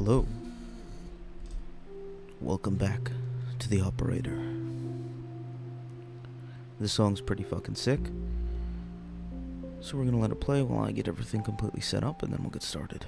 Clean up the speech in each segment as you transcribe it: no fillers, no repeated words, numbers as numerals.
Hello. Welcome back to the operator. This song's pretty fucking sick. So we're gonna let it play while I get everything completely set up and then we'll get started.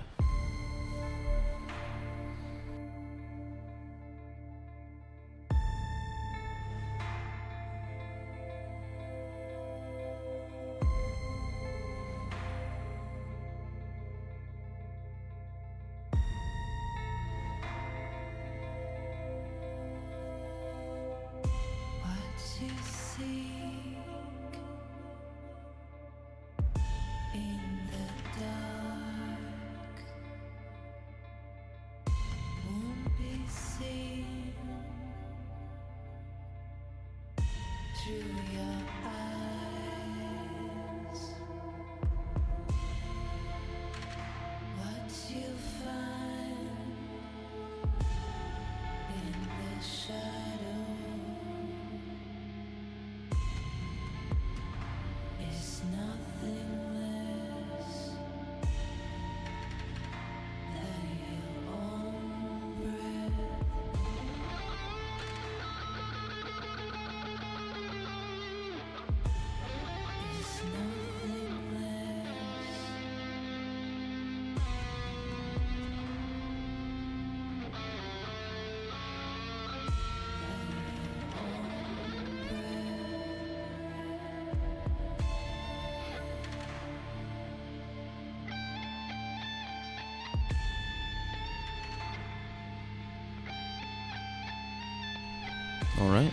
Alright.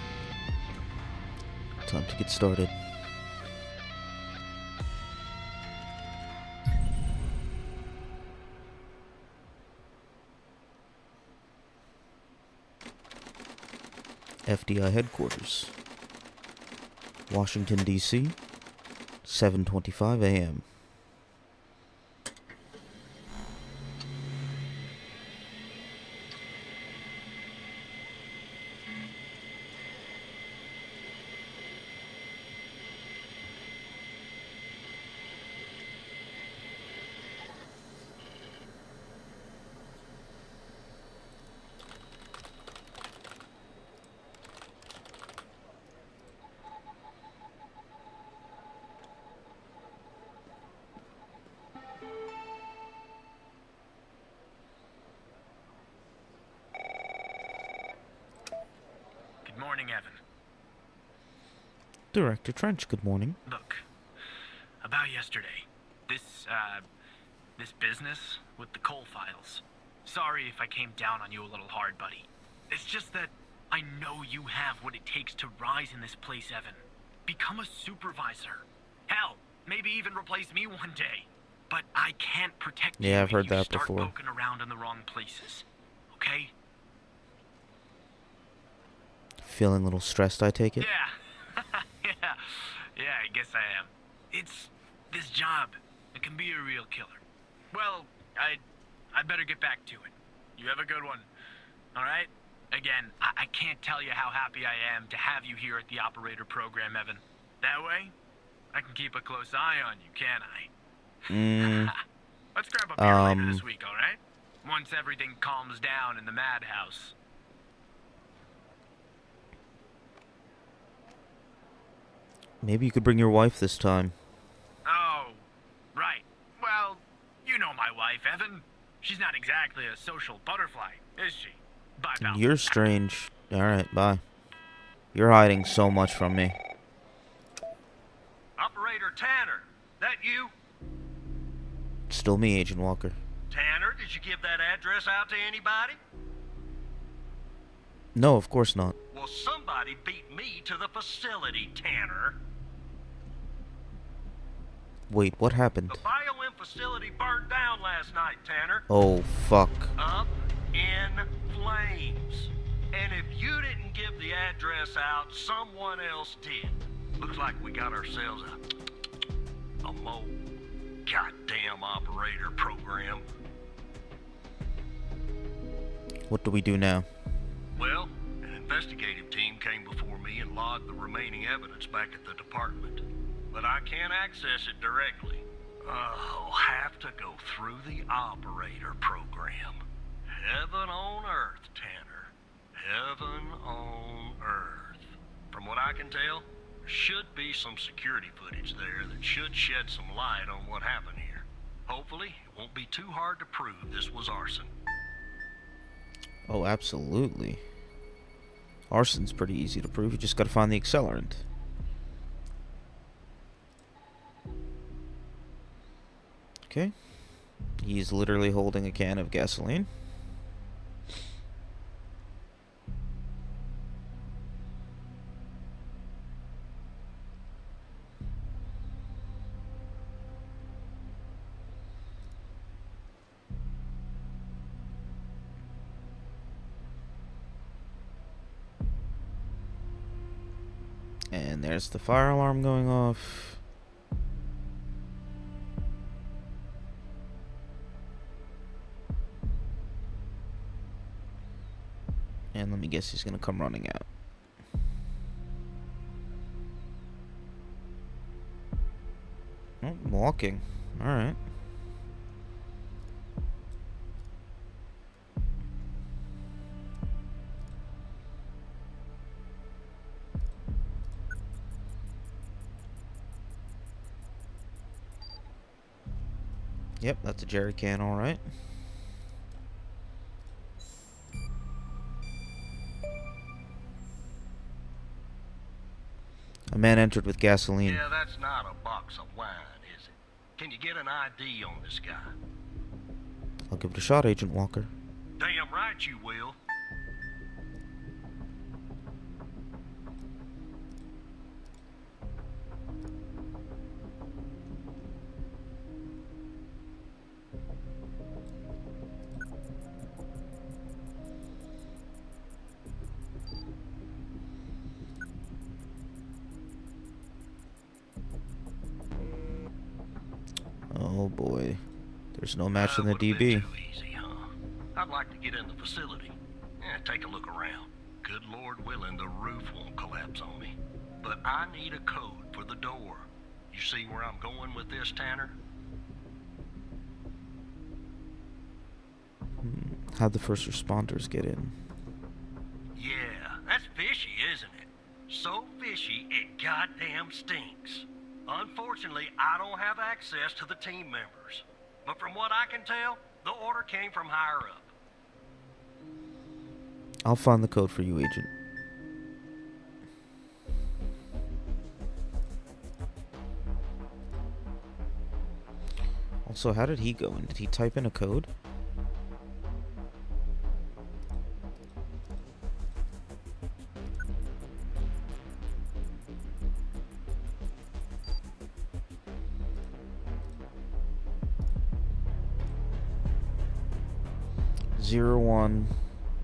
Time to get started. FDI headquarters. Washington, D.C. 7:25 a.m. Good morning, Evan. Director Trench, good morning. Look, about yesterday, this business with the coal files. Sorry if I came down on you a little hard, buddy. It's just that I know you have what it takes to rise in this place, Evan. Become a supervisor. Hell, maybe even replace me one day. But I can't protect you Yeah, I've if heard you that start before. poking around in the wrong places. Okay? Feeling a little stressed, I take it? Yeah. yeah, I guess I am. It's this job. It can be a real killer. Well, I better get back to it. You have a good one. All right? Again, I can't tell you how happy I am to have you here at the operator program, Evan. That way, I can keep a close eye on you, can't I? Let's grab a beer later this week, all right? Once everything calms down in the madhouse. Maybe you could bring your wife this time. Oh, right. Well, you know my wife, Evan. She's not exactly a social butterfly, is she? Bye, pal. You're strange. Alright, bye. You're hiding so much from me. Operator Tanner, that you? Still me, Agent Walker. Tanner, did you give that address out to anybody? No, of course not. Well, somebody beat me to the facility, Tanner. Wait, what happened? The BioM facility burned down last night, Tanner. Oh, fuck. Up in flames. And if you didn't give the address out, someone else did. Looks like we got ourselves a mole goddamn operator program. What do we do now? Well, an investigative team came before me and logged the remaining evidence back at the department. But I can't access it directly. I'll have to go through the operator program. Heaven on earth, Tanner. Heaven on earth. From what I can tell, there should be some security footage there that should shed some light on what happened here. Hopefully, it won't be too hard to prove this was arson. Oh, absolutely. Arson's pretty easy to prove. You just gotta find the accelerant. Okay. He's literally holding a can of gasoline. And there's the fire alarm going off. And let me guess, he's gonna come running out. Oh, walking. Alright. Yep, that's a jerry can, alright. A man entered with gasoline. Yeah, that's not a box of wine, is it? Can you get an ID on this guy? I'll give it a shot, Agent Walker. Damn right you will. Oh boy. There's no match in the Would've been DB. Too easy, huh? I'd like to get in the facility. Yeah, take a look around. Good Lord willing, the roof won't collapse on me. But I need a code for the door. You see where I'm going with this, Tanner? How'd the first responders get in? Yeah, that's fishy, isn't it? So fishy, it goddamn stinks. Unfortunately, I don't have access to the team members. But from what I can tell, the order came from higher up. I'll find the code for you, Agent. Also, how did he go in? Did he type in a code? Zero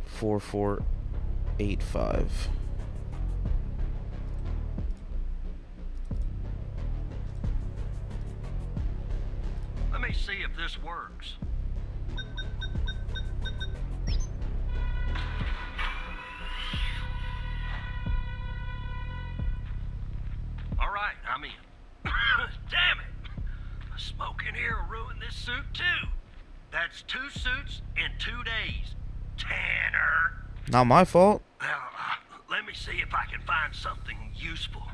14485. Let me see if this works. All right, I'm in. Damn it! The smoke in here will ruin this suit too. That's 2 suits in 2 days. Tanner! Not my fault. Well, let me see if I can find something useful.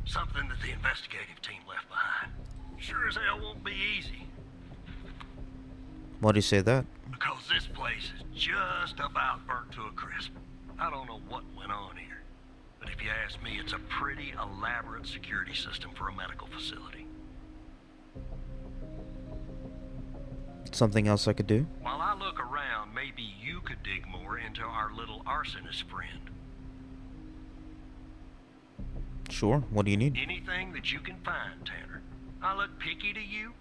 Something that the investigative team left behind. Sure as hell won't be easy, Why do you say that? because this place is just about burnt to a crisp. I don't know what went on here, but if you ask me, it's a pretty elaborate security system for a medical facility. Something else I could do? While I look around, maybe you could dig more into our little arsonist friend. Sure. What do you need? Anything that you can find, Tanner. I look picky to you.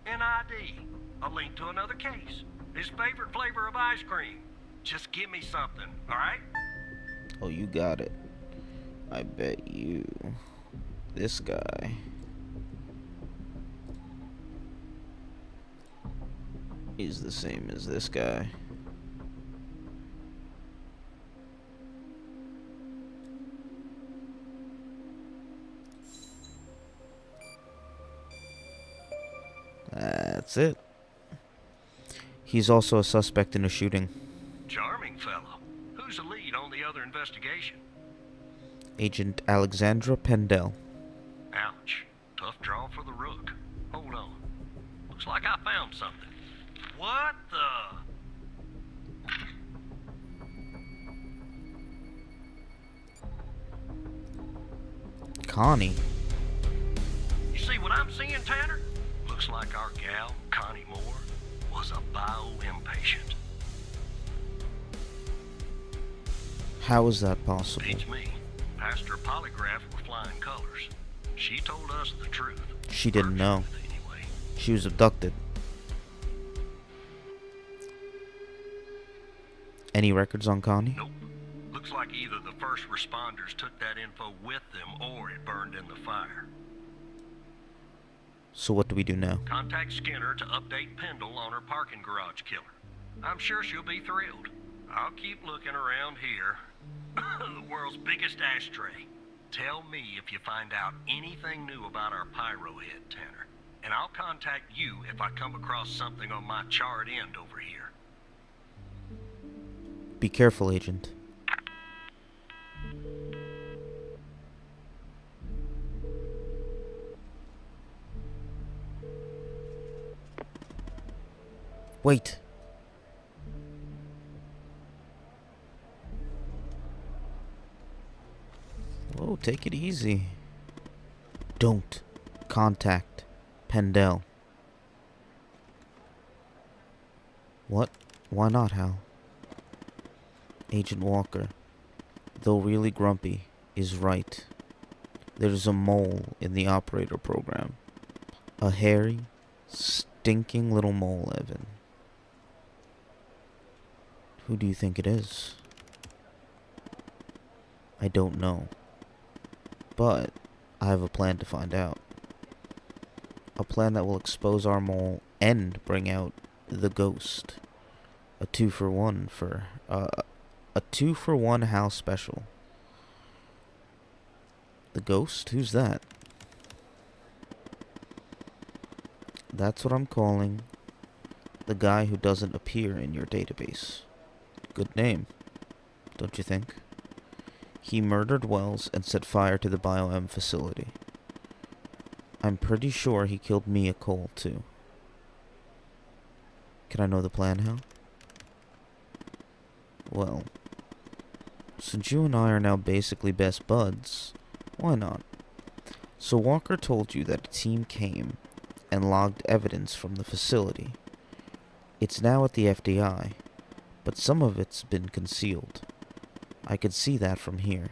An ID. A link to another case. His favorite flavor of ice cream. Just give me something, alright? Oh, you got it. I bet you. This guy. Is the same as this guy. That's it. He's also a suspect in a shooting. Charming fellow. Who's the lead on the other investigation? Agent Alexandra Pendel. Ouch. Tough draw for the rook. Hold on. Looks like I found something. What the? Connie. You see what I'm seeing, Tanner? Looks like our gal, Connie Moore, was a bio-impatient. How is that possible? Beats me. Passed her polygraph with flying colors. She told us the truth. She didn't know. Anyway. She was abducted. Any records on Connie? Nope. Looks like either the first responders took that info with them or it burned in the fire. So what do we do now? Contact Skinner to update Pendle on her parking garage killer. I'm sure she'll be thrilled. I'll keep looking around here. The world's biggest ashtray. Tell me if you find out anything new about our pyro head, Tanner. And I'll contact you if I come across something on my charred end over here. Be careful, Agent. Wait. Whoa, take it easy. Don't contact Pendel. What? Why not, Hal? Agent Walker, though really grumpy, is right. There's a mole in the operator program. A hairy, stinking little mole, Evan. Who do you think it is? I don't know. But I have a plan to find out. A plan that will expose our mole and bring out the ghost. A 2-for-1 for a 2-for-1 Hal special. The ghost? Who's that? That's what I'm calling the guy who doesn't appear in your database. Good name, don't you think? He murdered Wells and set fire to the BioM facility. I'm pretty sure he killed Mia Cole, too. Can I know the plan, Hal? Well, since you and I are now basically best buds, why not? So Walker told you that a team came and logged evidence from the facility. It's now at the FDI, but some of it's been concealed. I could see that from here.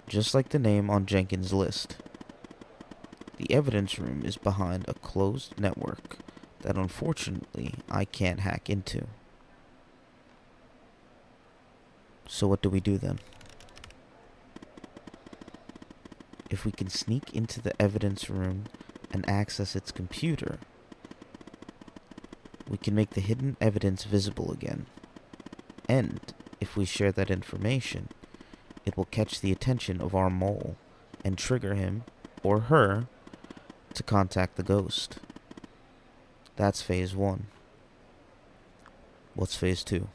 Just like the name on Jenkins' list. The evidence room is behind a closed network that unfortunately I can't hack into. So what do we do then? If we can sneak into the evidence room and access its computer, we can make the hidden evidence visible again. And if we share that information, it will catch the attention of our mole and trigger him or her to contact the ghost. That's phase 1. What's phase 2?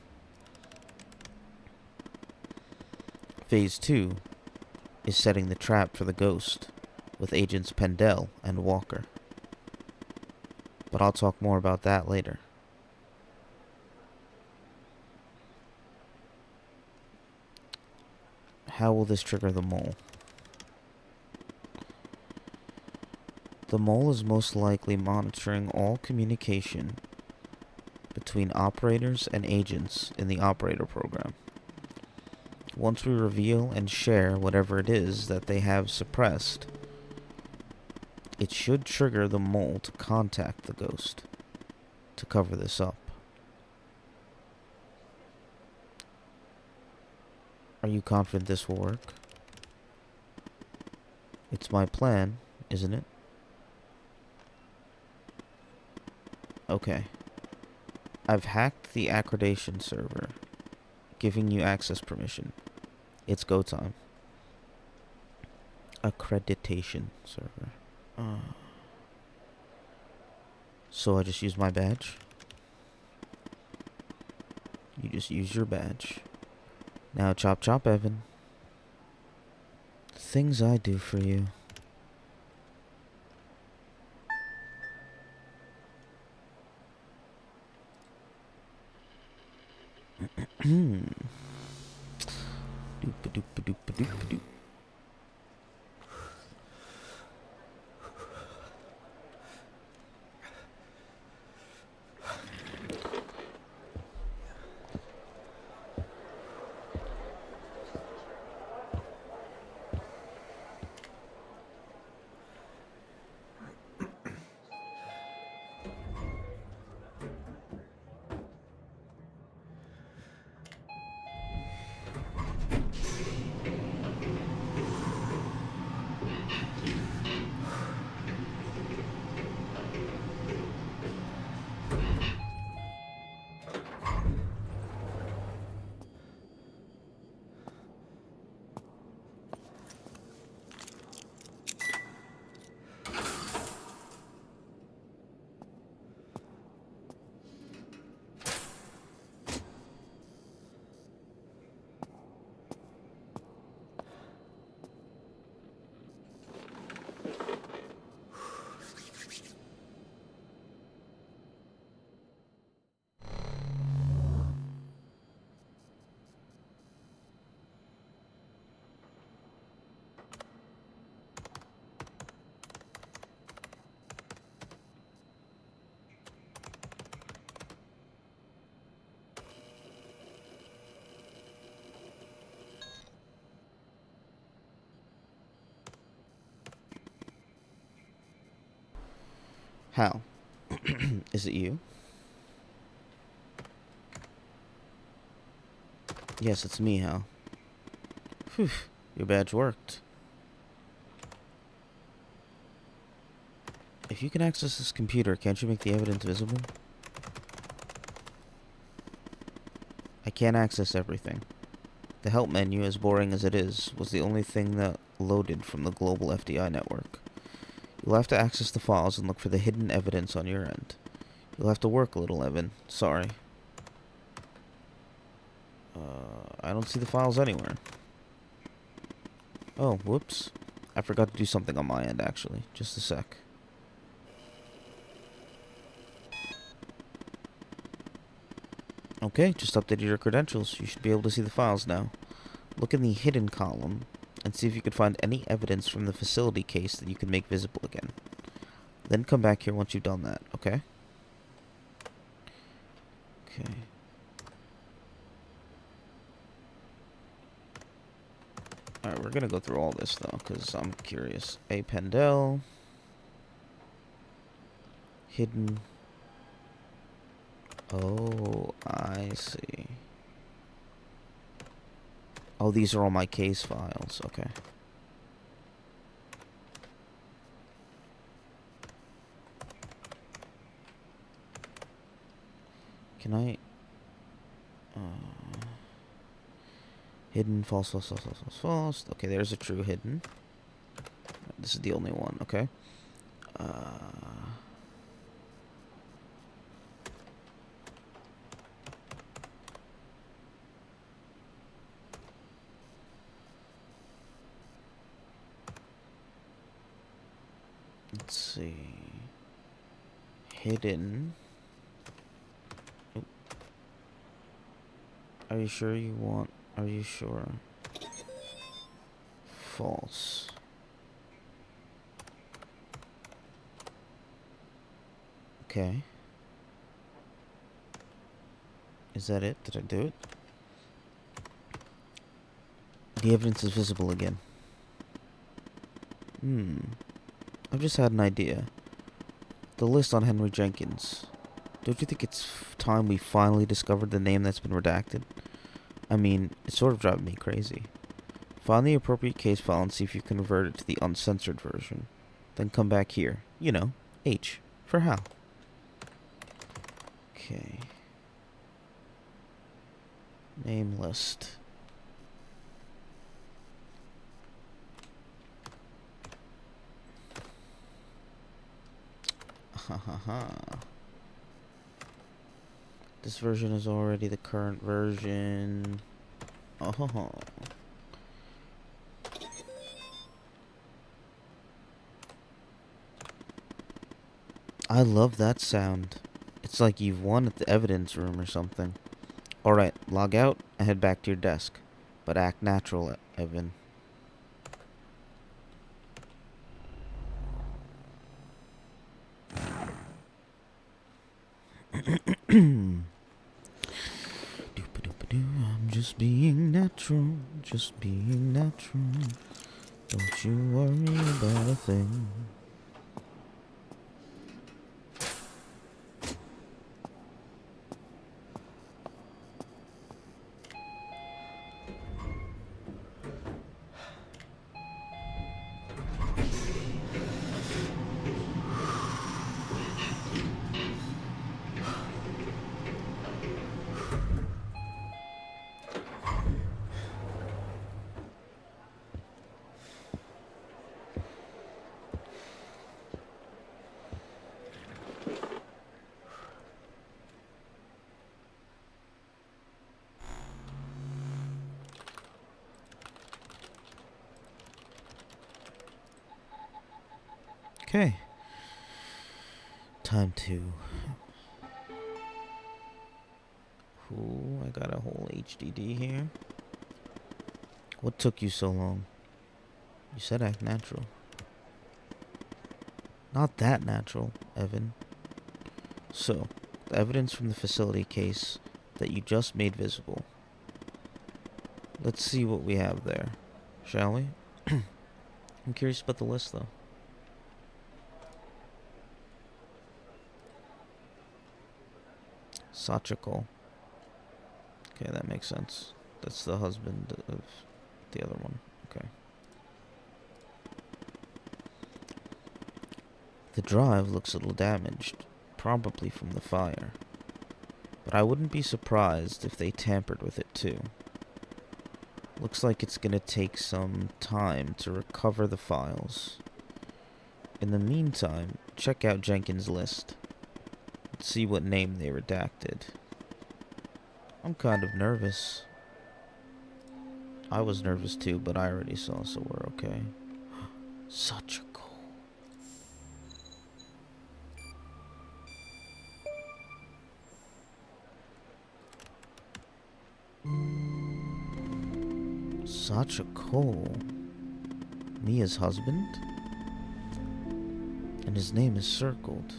Phase 2 is setting the trap for the ghost with agents Pendel and Walker. But I'll talk more about that later. How will this trigger the mole? The mole is most likely monitoring all communication between operators and agents in the operator program. Once we reveal and share whatever it is that they have suppressed, it should trigger the mole to contact the ghost to cover this up. Are you confident this will work? It's my plan, isn't it? Okay. I've hacked the accreditation server, giving you access permission. It's go time. Accreditation server. So I just use my badge? You just use your badge. Now chop chop, Evan. Things I do for you. Doop-a-doop-a-doop-a-doop-a-doop. Hal, is it you? Yes, it's me, Hal. Phew, your badge worked. If you can access this computer, can't you make the evidence visible? I can't access everything. The help menu, as boring as it is, was the only thing that loaded from the global FDI network. You'll have to access the files and look for the hidden evidence on your end. You'll have to work a little, Evan. Sorry. I don't see the files anywhere. Oh, whoops. I forgot to do something on my end, actually. Just a sec. Okay, just updated your credentials. You should be able to see the files now. Look in the hidden column and see if you can find any evidence from the facility case that you can make visible again. Then come back here once you've done that, okay? Okay. Alright, we're gonna go through all this, though, because I'm curious. A. Pendel. Hidden. Oh, I see. Oh, these are all my case files. Okay. Can I... hidden, false, false, false, false, false, false. Okay, there's a true hidden. This is the only one. Okay. Let's see. Hidden. Oop. Are you sure you want... Are you sure? False. Okay. Is that it? Did I do it? The evidence is visible again. I've just had an idea. The list on Henry Jenkins. Don't you think it's time we finally discovered the name that's been redacted? I mean, it's sort of driving me crazy. Find the appropriate case file and see if you can convert it to the uncensored version. Then come back here. You know, H for Hal. Okay. Name list. This version is already the current version. Oh. I love that sound. It's like you've won at the evidence room or something. Alright, log out and head back to your desk. But act natural, Evan. I'm just being natural, just being natural. Don't you worry about a thing. Okay. Time to... Ooh, I got a whole HDD here. What took you so long? You said act natural. Not that natural, Evan. So, the evidence from the facility case that you just made visible. Let's see what we have there, shall we? I'm curious about the list, though. Sachiko. Okay, that makes sense. That's the husband of the other one. Okay. The drive looks a little damaged, probably from the fire. But I wouldn't be surprised if they tampered with it too. Looks like it's gonna take some time to recover the files. In the meantime, check out Jenkins' list. Let's see what name they redacted. I'm kind of nervous. I was nervous too, but I already saw, so we're okay. Such a goal. Such a Cole. Mia's husband? And his name is circled.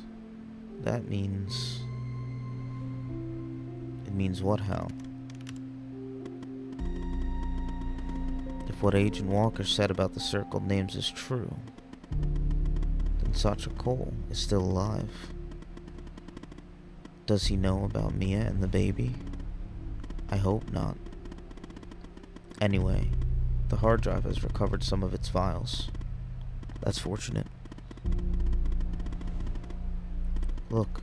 That means... It means what, Hal? If what Agent Walker said about the circled names is true, then Sacha Cole is still alive. Does he know about Mia and the baby? I hope not. Anyway, the hard drive has recovered some of its files. That's fortunate. Look,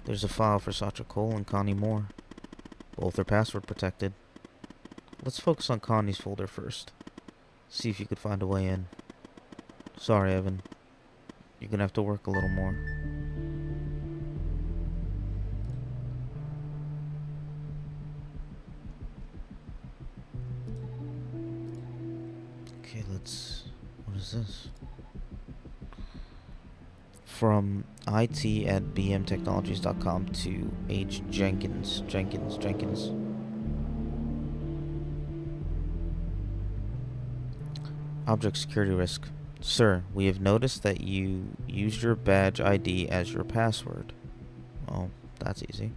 there's a file for Sacha Cole and Connie Moore. Both are password protected. Let's focus on Connie's folder first. See if you could find a way in. Sorry, Evan. You're gonna have to work a little more. Okay, what is this? From it@bmtechnologies.com to H. Jenkins. Object security risk. Sir, we have noticed that you used your badge ID as your password. Oh, that's easy.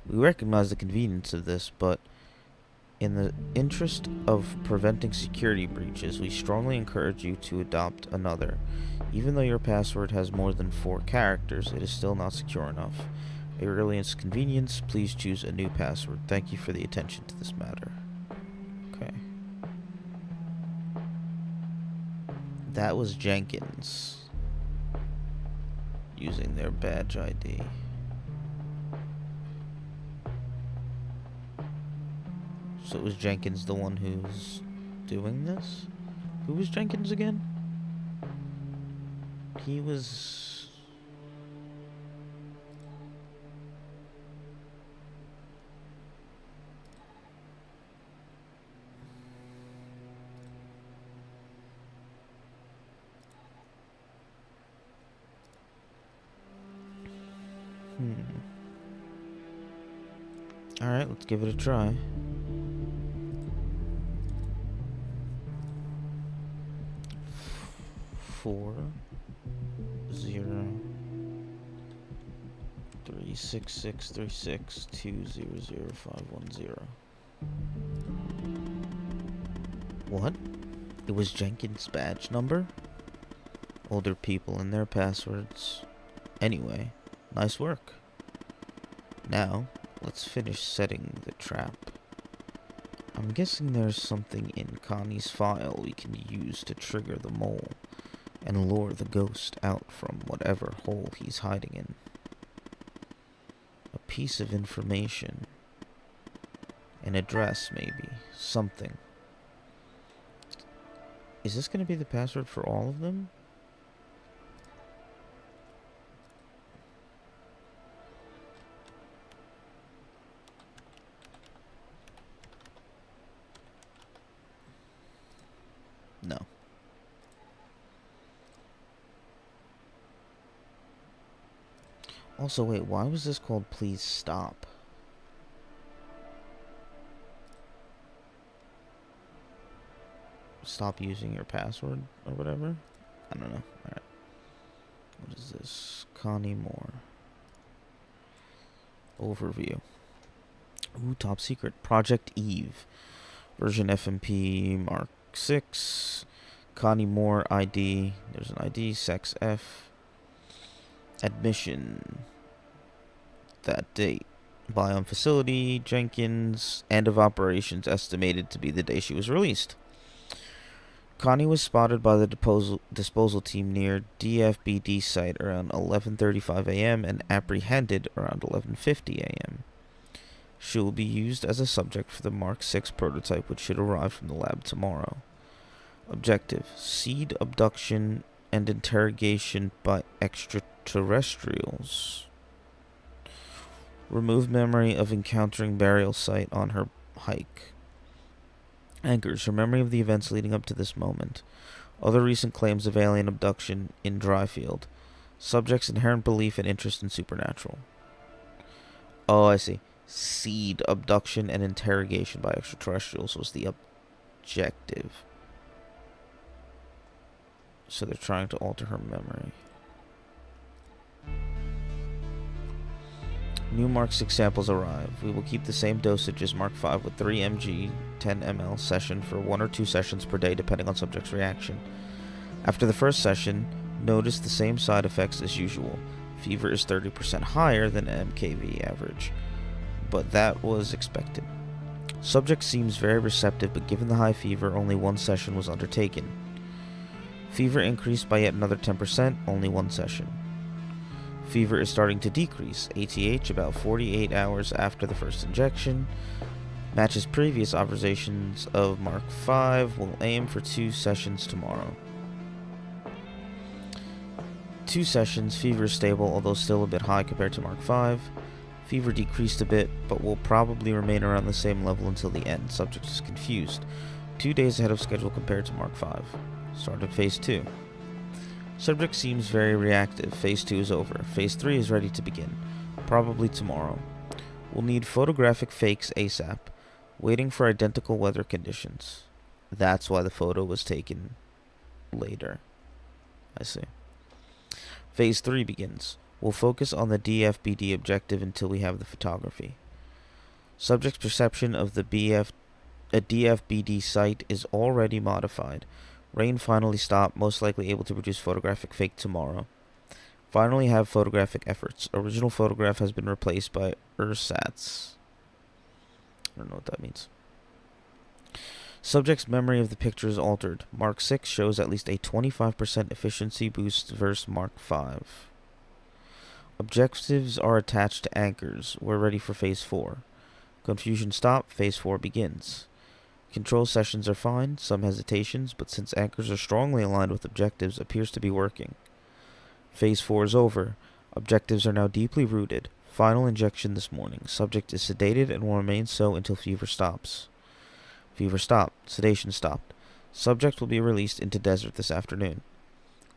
We recognize the convenience of this, but in the interest of preventing security breaches, we strongly encourage you to adopt another. Even though your password has more than 4 characters, it is still not secure enough. At your earliest convenience, please choose a new password. Thank you for the attention to this matter. Okay. That was Jenkins using their badge ID. So was Jenkins the one who's doing this? Who was Jenkins again? He was... Alright, let's give it a try. Four, 0, 36636200510. What? It was Jenkins' badge number? Older people and their passwords. Anyway, nice work. Now, let's finish setting the trap. I'm guessing there's something in Connie's file we can use to trigger the mole and lure the ghost out from whatever hole he's hiding in. A piece of information. An address, maybe. Something. Is this going to be the password for all of them? No. Also, wait, why was this called Please Stop? Stop using your password or whatever? I don't know. Alright. What is this? Connie Moore. Overview. Ooh, top secret. Project Eve. Version FMP Mark 6. Connie Moore ID. There's an ID. Sex F. Admission. That date. Biome facility. Jenkins. End of operations estimated to be the day she was released. Connie was spotted by the disposal team near DFBD site around 11:35 a.m. and apprehended around 11:50 a.m. She will be used as a subject for the Mark 6 prototype, which should arrive from the lab tomorrow. Objective: seed abduction and interrogation by extraterrestrials. Remove memory of encountering burial site on her hike. Anchors: her memory of the events leading up to this moment. Other recent claims of alien abduction in Dryfield. Subject's inherent belief and interest in supernatural. Oh, I see. Seed abduction and interrogation by extraterrestrials was the objective. So they're trying to alter her memory. New Mark 6 samples arrive. We will keep the same dosage as Mark 5 with 3 mg 10 ml session for 1 or 2 sessions per day depending on subject's reaction. After the first session, notice the same side effects as usual. Fever is 30% higher than MKV average, but that was expected. Subject seems very receptive, but given the high fever, only 1 session was undertaken. Fever increased by yet another 10%, only 1 session. Fever is starting to decrease, ATH about 48 hours after the first injection. Matches previous observations of Mark 5. Will aim for 2 sessions tomorrow. 2 sessions, fever is stable, although still a bit high compared to Mark 5. Fever decreased a bit, but will probably remain around the same level until the end. Subject is confused. 2 days ahead of schedule compared to Mark 5. Started Phase 2. Subject seems very reactive. Phase 2 is over. Phase 3 is ready to begin. Probably tomorrow. We'll need photographic fakes ASAP. Waiting for identical weather conditions. That's why the photo was taken later. I see. Phase 3 begins. We'll focus on the DFBD objective until we have the photography. Subject's perception of the DFBD site is already modified. Rain finally stopped, most likely able to produce photographic fake tomorrow. Finally have photographic efforts. Original photograph has been replaced by ersatz. I don't know what that means. Subject's memory of the picture is altered. Mark 6 shows at least a 25% efficiency boost versus Mark 5. Objectives are attached to anchors. We're ready for Phase 4. Confusion stopped. Phase 4 begins. Control sessions are fine, some hesitations, but since anchors are strongly aligned with objectives, appears to be working. Phase 4 is over. Objectives are now deeply rooted. Final injection this morning. Subject is sedated and will remain so until fever stops. Fever stopped. Sedation stopped. Subject will be released into desert this afternoon.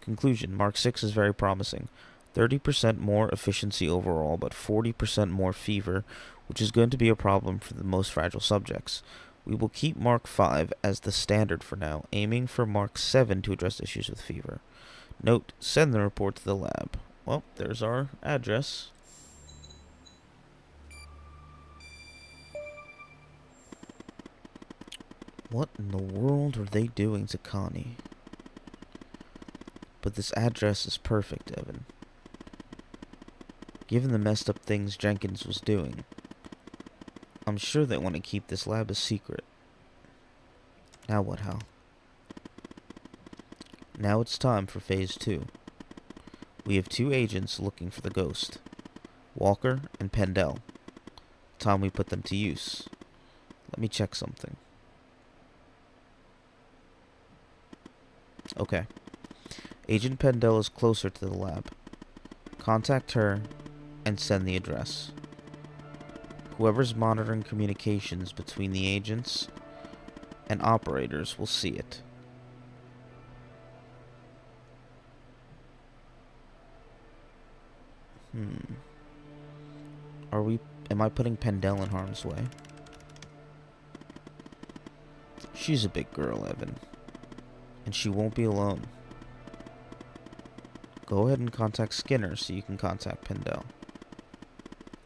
Conclusion. Mark 6 is very promising. 30% more efficiency overall, but 40% more fever, which is going to be a problem for the most fragile subjects. We will keep Mark 5 as the standard for now, aiming for Mark 7 to address issues with fever. Note, send the report to the lab. Well, there's our address. What in the world are they doing to Connie? But this address is perfect, Evan. Given the messed up things Jenkins was doing, I'm sure they want to keep this lab a secret. Now what, Hal? Now it's time for Phase 2. We have 2 agents looking for the ghost. Walker and Pendel. Time we put them to use. Let me check something. Okay. Agent Pendel is closer to the lab. Contact her and send the address. Whoever's monitoring communications between the agents and operators will see it. Am I putting Pendel in harm's way? She's a big girl, Evan. And she won't be alone. Go ahead and contact Skinner so you can contact Pendel.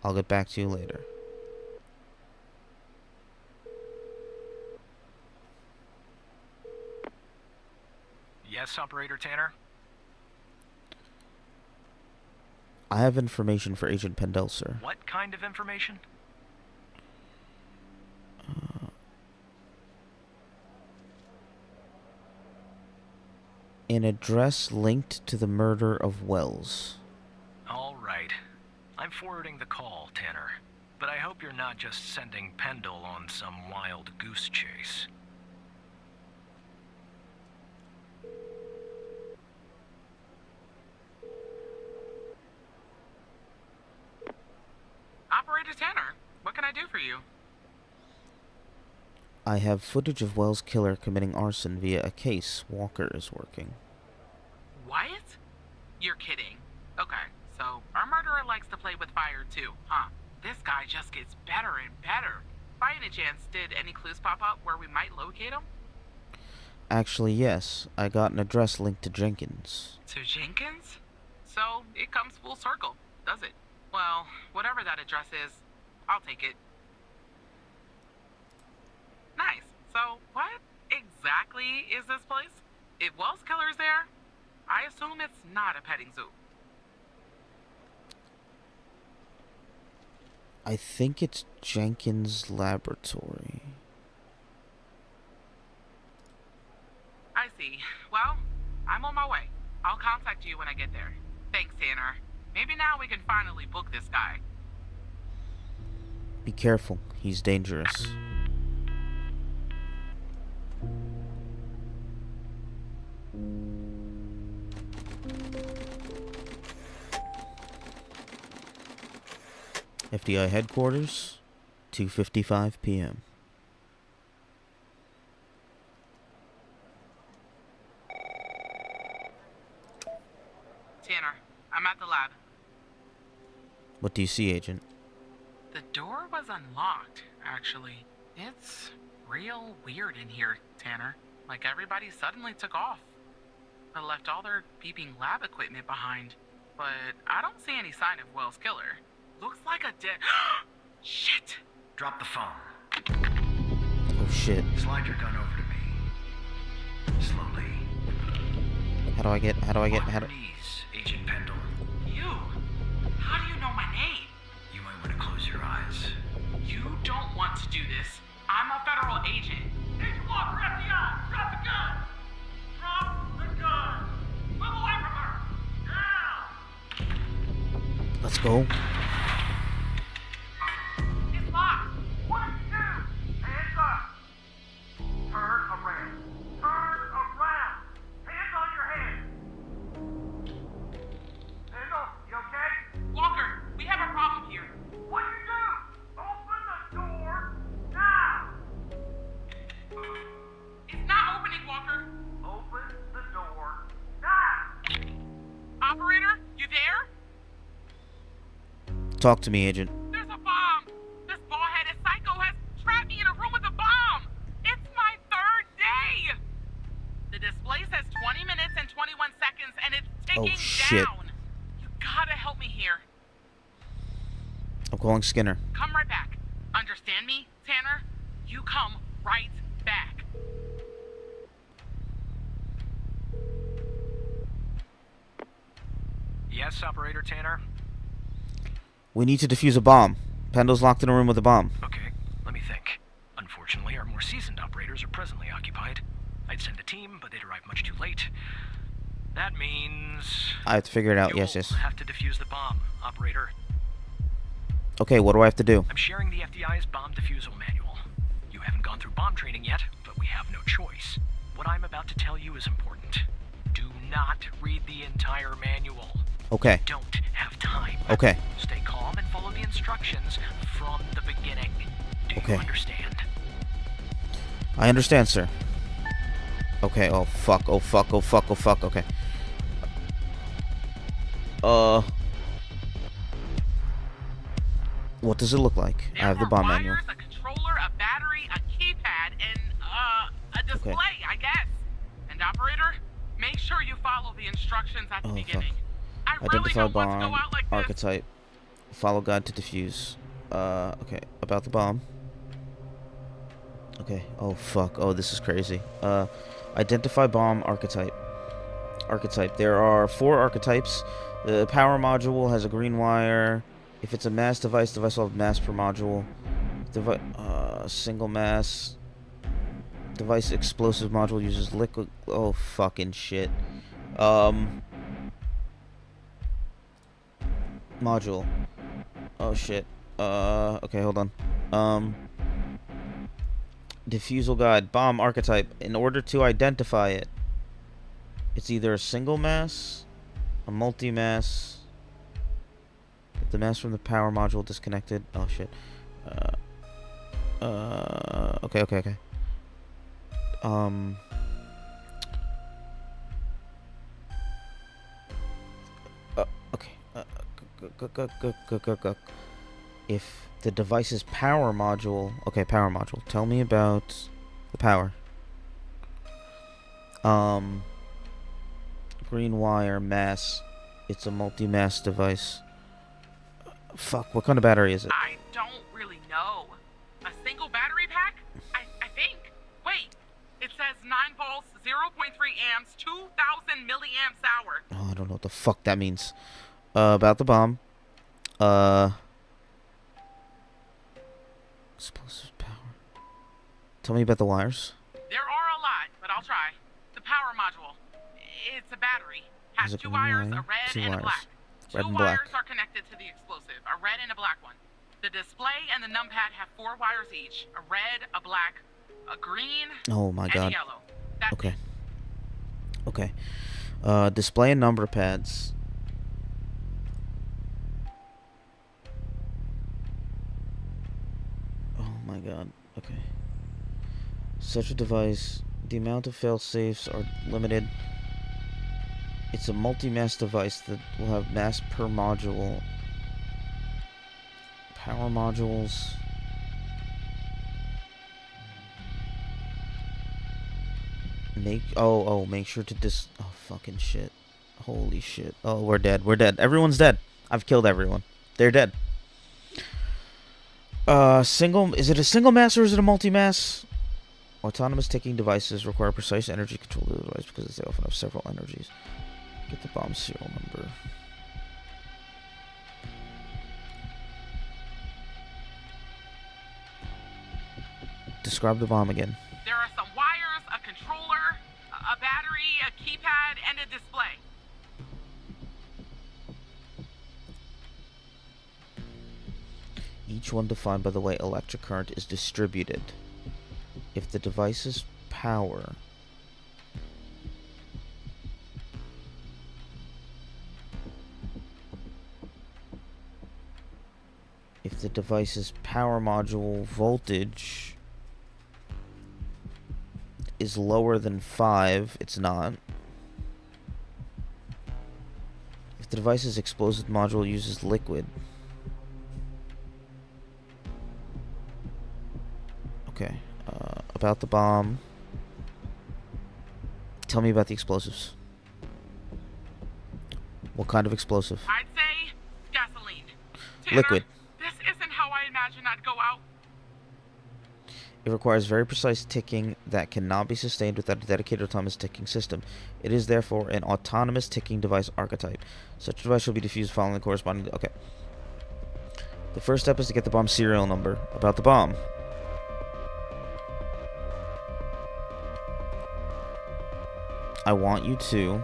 I'll get back to you later. Yes, Operator Tanner? I have information for Agent Pendel, sir. What kind of information? An address linked to the murder of Wells. All right. I'm forwarding the call, Tanner. But I hope you're not just sending Pendle on some wild goose chase. Operator Tanner, what can I do for you? I have footage of Wells' killer committing arson via a case Walker is working. What? You're kidding. Okay, so our murderer likes to play with fire too, huh? This guy just gets better and better. By any chance, did any clues pop up where we might locate him? Actually, yes. I got an address linked to Jenkins. To Jenkins? So, it comes full circle, does it? Well, whatever that address is, I'll take it. Nice. So, what exactly is this place? If Wells' killer's there, I assume it's not a petting zoo. I think it's Jenkins' laboratory. I see. Well, I'm on my way. I'll contact you when I get there. Thanks, Tanner. Maybe now we can finally book this guy. Be careful. He's dangerous. FDI headquarters, 2:55 p.m. Tanner, I'm at the lab. What do you see, Agent? The door was unlocked, actually. It's real weird in here, Tanner. Like everybody suddenly took off. But left all their beeping lab equipment behind. But I don't see any sign of Wells' killer. Looks like a dead... Shit! Drop the phone. Oh shit. Slide your gun over to me. Slowly. How do I get, On your knees, Agent Pendle. You? How do you know my name? You might want to close your eyes. You don't want to do this. I'm a federal agent. Agent Walker, FBI! Drop the gun! Drop the gun! Move away from her! Now! Let's go. It's locked! What did you do? Hands up! Turn around. Turn around. Hands on your head. Pendle, you okay? Walker, we have a problem here. What'd you do? Open the door now! It's not opening, Walker. Open the door now! Operator, you there? Talk to me, Agent. There's a bomb! This bald-headed psycho has trapped me in a room with a bomb! It's my 3rd day! The display says 20 minutes and 21 seconds, and it's ticking shit. down. You gotta help me here. I'm calling Skinner. Come right back. Understand me, Tanner? You come right back. Yes, Operator Tanner? We need to defuse a bomb. Pendle's locked in a room with a bomb. Okay, let me think. Unfortunately, our more seasoned operators are presently occupied. I'd send a team, but they'd arrive much too late. That means... I have to figure it out. you'll Yes, yes. have to defuse the bomb, Operator. Okay, what do I have to do? I'm sharing the FDI's bomb defusal manual. You haven't gone through bomb training yet, but we have no choice. What I'm about to tell you is important. Do not read the entire manual. Okay. Don't have time. Okay. Stay calm and follow the instructions from the beginning. Do Okay. you understand? I understand, sir. Okay, oh fuck, oh fuck, oh fuck, oh fuck, okay. What does it look like? I have the bomb wires, manual. a controller, a battery, a keypad, and a display, I guess. And operator, make sure you follow the instructions at the Oh, fuck. beginning. I really Identify don't want to bomb, go out like this. archetype. Follow guide to defuse. Okay, about the bomb. Okay, oh fuck, oh this is crazy. Identify bomb archetype. Archetype. There are 4 archetypes. The power module has a green wire. If it's a mass device, device will have mass per module. Single mass. Device explosive module uses liquid. Oh fucking shit. Module. Oh shit. Okay, hold on. Defusal guide. Bomb archetype. In order to identify it, it's either a single mass, a multi-mass. The mass from the power module disconnected. Oh shit. Okay. Okay. If the device's power module... Okay, power module. Tell me about the power. Green wire, mass. It's a multi-mass device. Fuck, what kind of battery is it? I don't really know. A single battery pack? I think. Wait, it says 9 volts, 0.3 amps, 2,000 milliamps hour. Oh, I don't know what the fuck that means. About the bomb. Explosive power. Tell me about the wires. There are a lot, but I'll try. The power module. It's a battery. Has Has a 2 green wires, wire, a red 2 and a wires. black. Red 2 and black. wires are connected to the explosive, a red and a black one. The display and the numpad have 4 wires each, a red, a black, a green, Oh my and god. a yellow. That's Okay. it. Okay. Display and number pads. Oh my god. Okay. Such a device. The amount of fail-safes are limited. It's a multi-mass device that will have mass per module. Power modules. Make sure to oh fucking shit. Holy shit. Oh, we're dead. We're dead. Everyone's dead. I've killed everyone. They're dead. Is it a single mass or is it a multi-mass? Autonomous ticking devices require precise energy control of the device because they often have several energies. Get the bomb serial number. Describe the bomb again. There are some wires, a controller, a battery, a keypad, and a display. Each one defined by the way electric current is distributed. If the device's power module voltage is lower than 5, it's not. If the device's explosive module uses liquid, About the bomb. Tell me about the explosives. What kind of explosive? I'd say gasoline. Tanner, Liquid. This isn't how I imagined I'd go out. It requires very precise ticking that cannot be sustained without a dedicated autonomous ticking system. It is therefore an autonomous ticking device archetype. Such a device shall be diffused following the corresponding... Okay. The first step is to get the bomb serial number. About the bomb. I want you to...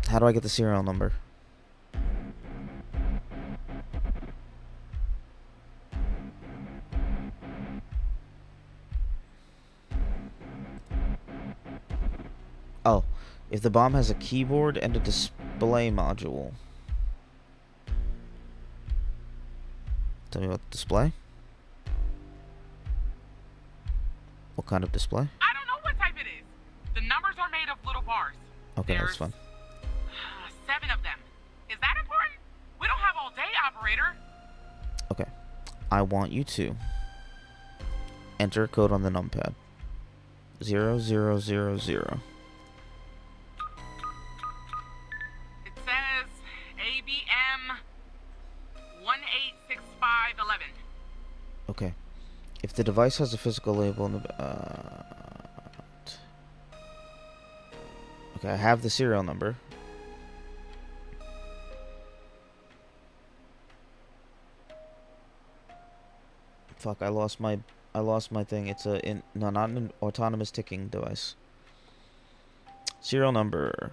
How do I get the serial number? Oh, if the bomb has a keyboard and a display module. Tell me about the display. What kind of display? I don't know what type it is. The numbers are made of little bars. Okay, that's There's fine. 7 of them. Is that important? We don't have all day, operator. Okay. I want you to enter a code on the numpad. 0000. It says ABM 186511. Okay. If the device has a physical label in the... okay, I have the serial number. Fuck, I lost my thing. It's not an autonomous ticking device. Serial number.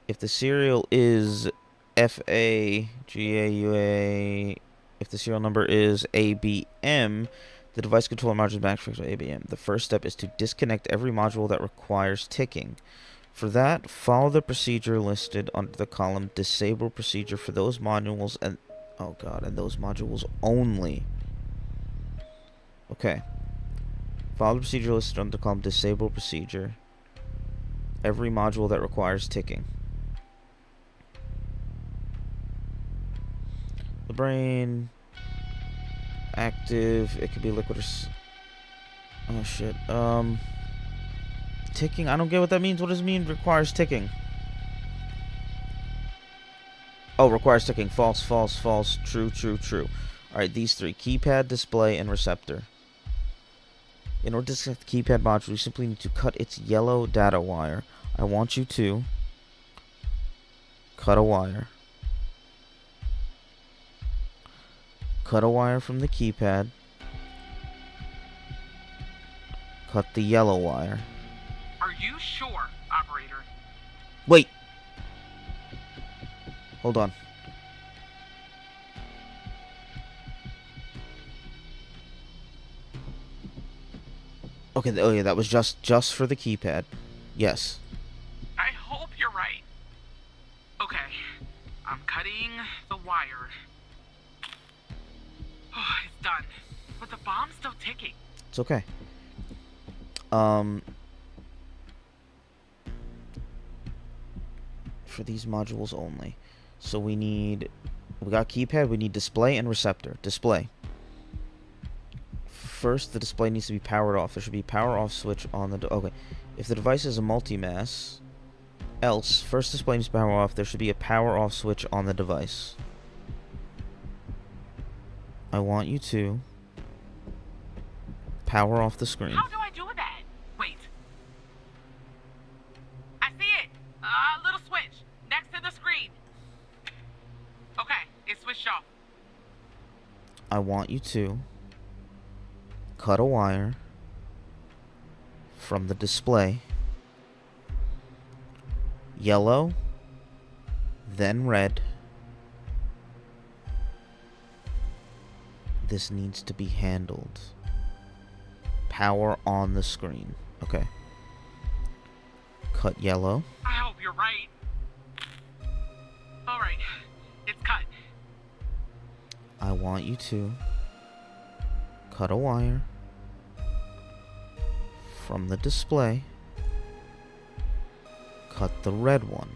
If the serial is FAGAUA, if the serial number is ABM, the device controller module is ABM. The first step is to disconnect every module that requires ticking. For that, follow the procedure listed under the column Disable Procedure for those modules and... Oh god, and those modules only. Okay. Follow the procedure listed under the column Disable Procedure. Every module that requires ticking. The brain... Active. It could be liquid or... Oh shit. Ticking? I don't get what that means. What does it mean requires ticking? Oh, requires ticking. False, false, false. True, true, true. Alright, these three. Keypad, display, and receptor. In order to disconnect the keypad module, you simply need to cut its yellow data wire. I want you to cut a wire. Cut a wire from the keypad. Cut the yellow wire. Are you sure, operator? Wait! Hold on. Okay, oh yeah, that was just for the keypad. Yes. I hope you're right. Okay, I'm cutting the wire. Oh, it's done. But the bomb's still ticking. It's okay. For these modules only. So we got keypad, we need display and receptor. Display. First, the display needs to be powered off. There should be a power off switch on the... Okay. If the device is a multi-mass, else, first display needs to power off. There should be a power off switch on the device. I want you to power off the screen. How do I do that? Wait. I see it. A little switch next to the screen. Okay, it's switched off. I want you to cut a wire from the display, yellow, then red. This needs to be handled. Power on the screen. Okay. Cut yellow. I hope you're right. Alright, it's cut. I want you to cut a wire from the display. Cut the red one.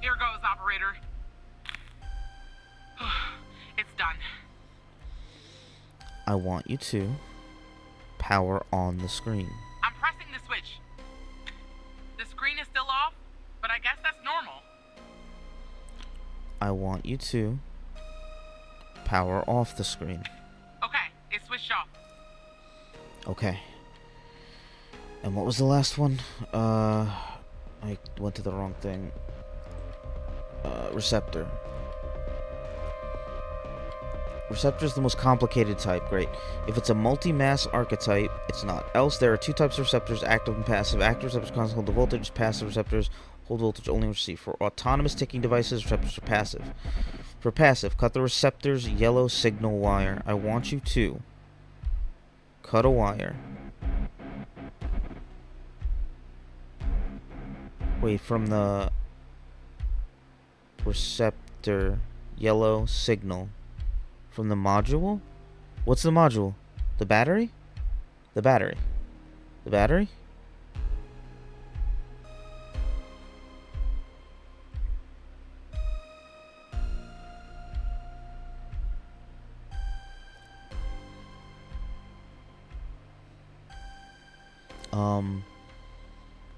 Here goes, operator. I want you to power on the screen. I'm pressing the switch. The screen is still off, but I guess that's normal. I want you to power off the screen. Okay, it's switched off. Okay. And what was the last one? I went to the wrong thing. Receptor. Receptor is the most complicated type. Great. If it's a multi-mass archetype, it's not. Else, there are two types of receptors, active and passive. Active receptors constantly hold the voltage. Passive receptors hold voltage only receive. For autonomous ticking devices, receptors are passive. For passive, cut the receptor's yellow signal wire. I want you to cut a wire. Wait, from the receptor yellow signal. From the module? What's the module? The battery? The battery. The battery?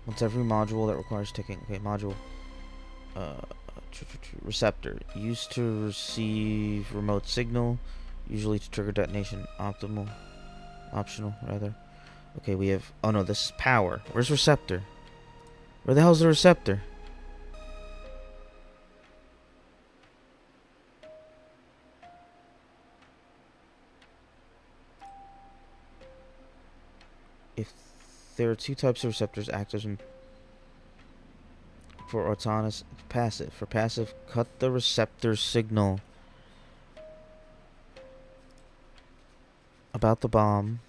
Once every module that requires ticking. Okay, module. Receptor. Used to receive remote signal, usually to trigger detonation. Optional, rather. Okay, we have... Oh no, this is power. Where's receptor? Where the hell's the receptor? If there are two types of receptors, active and... For autonomous, passive. For passive, cut the receptor signal about the bomb.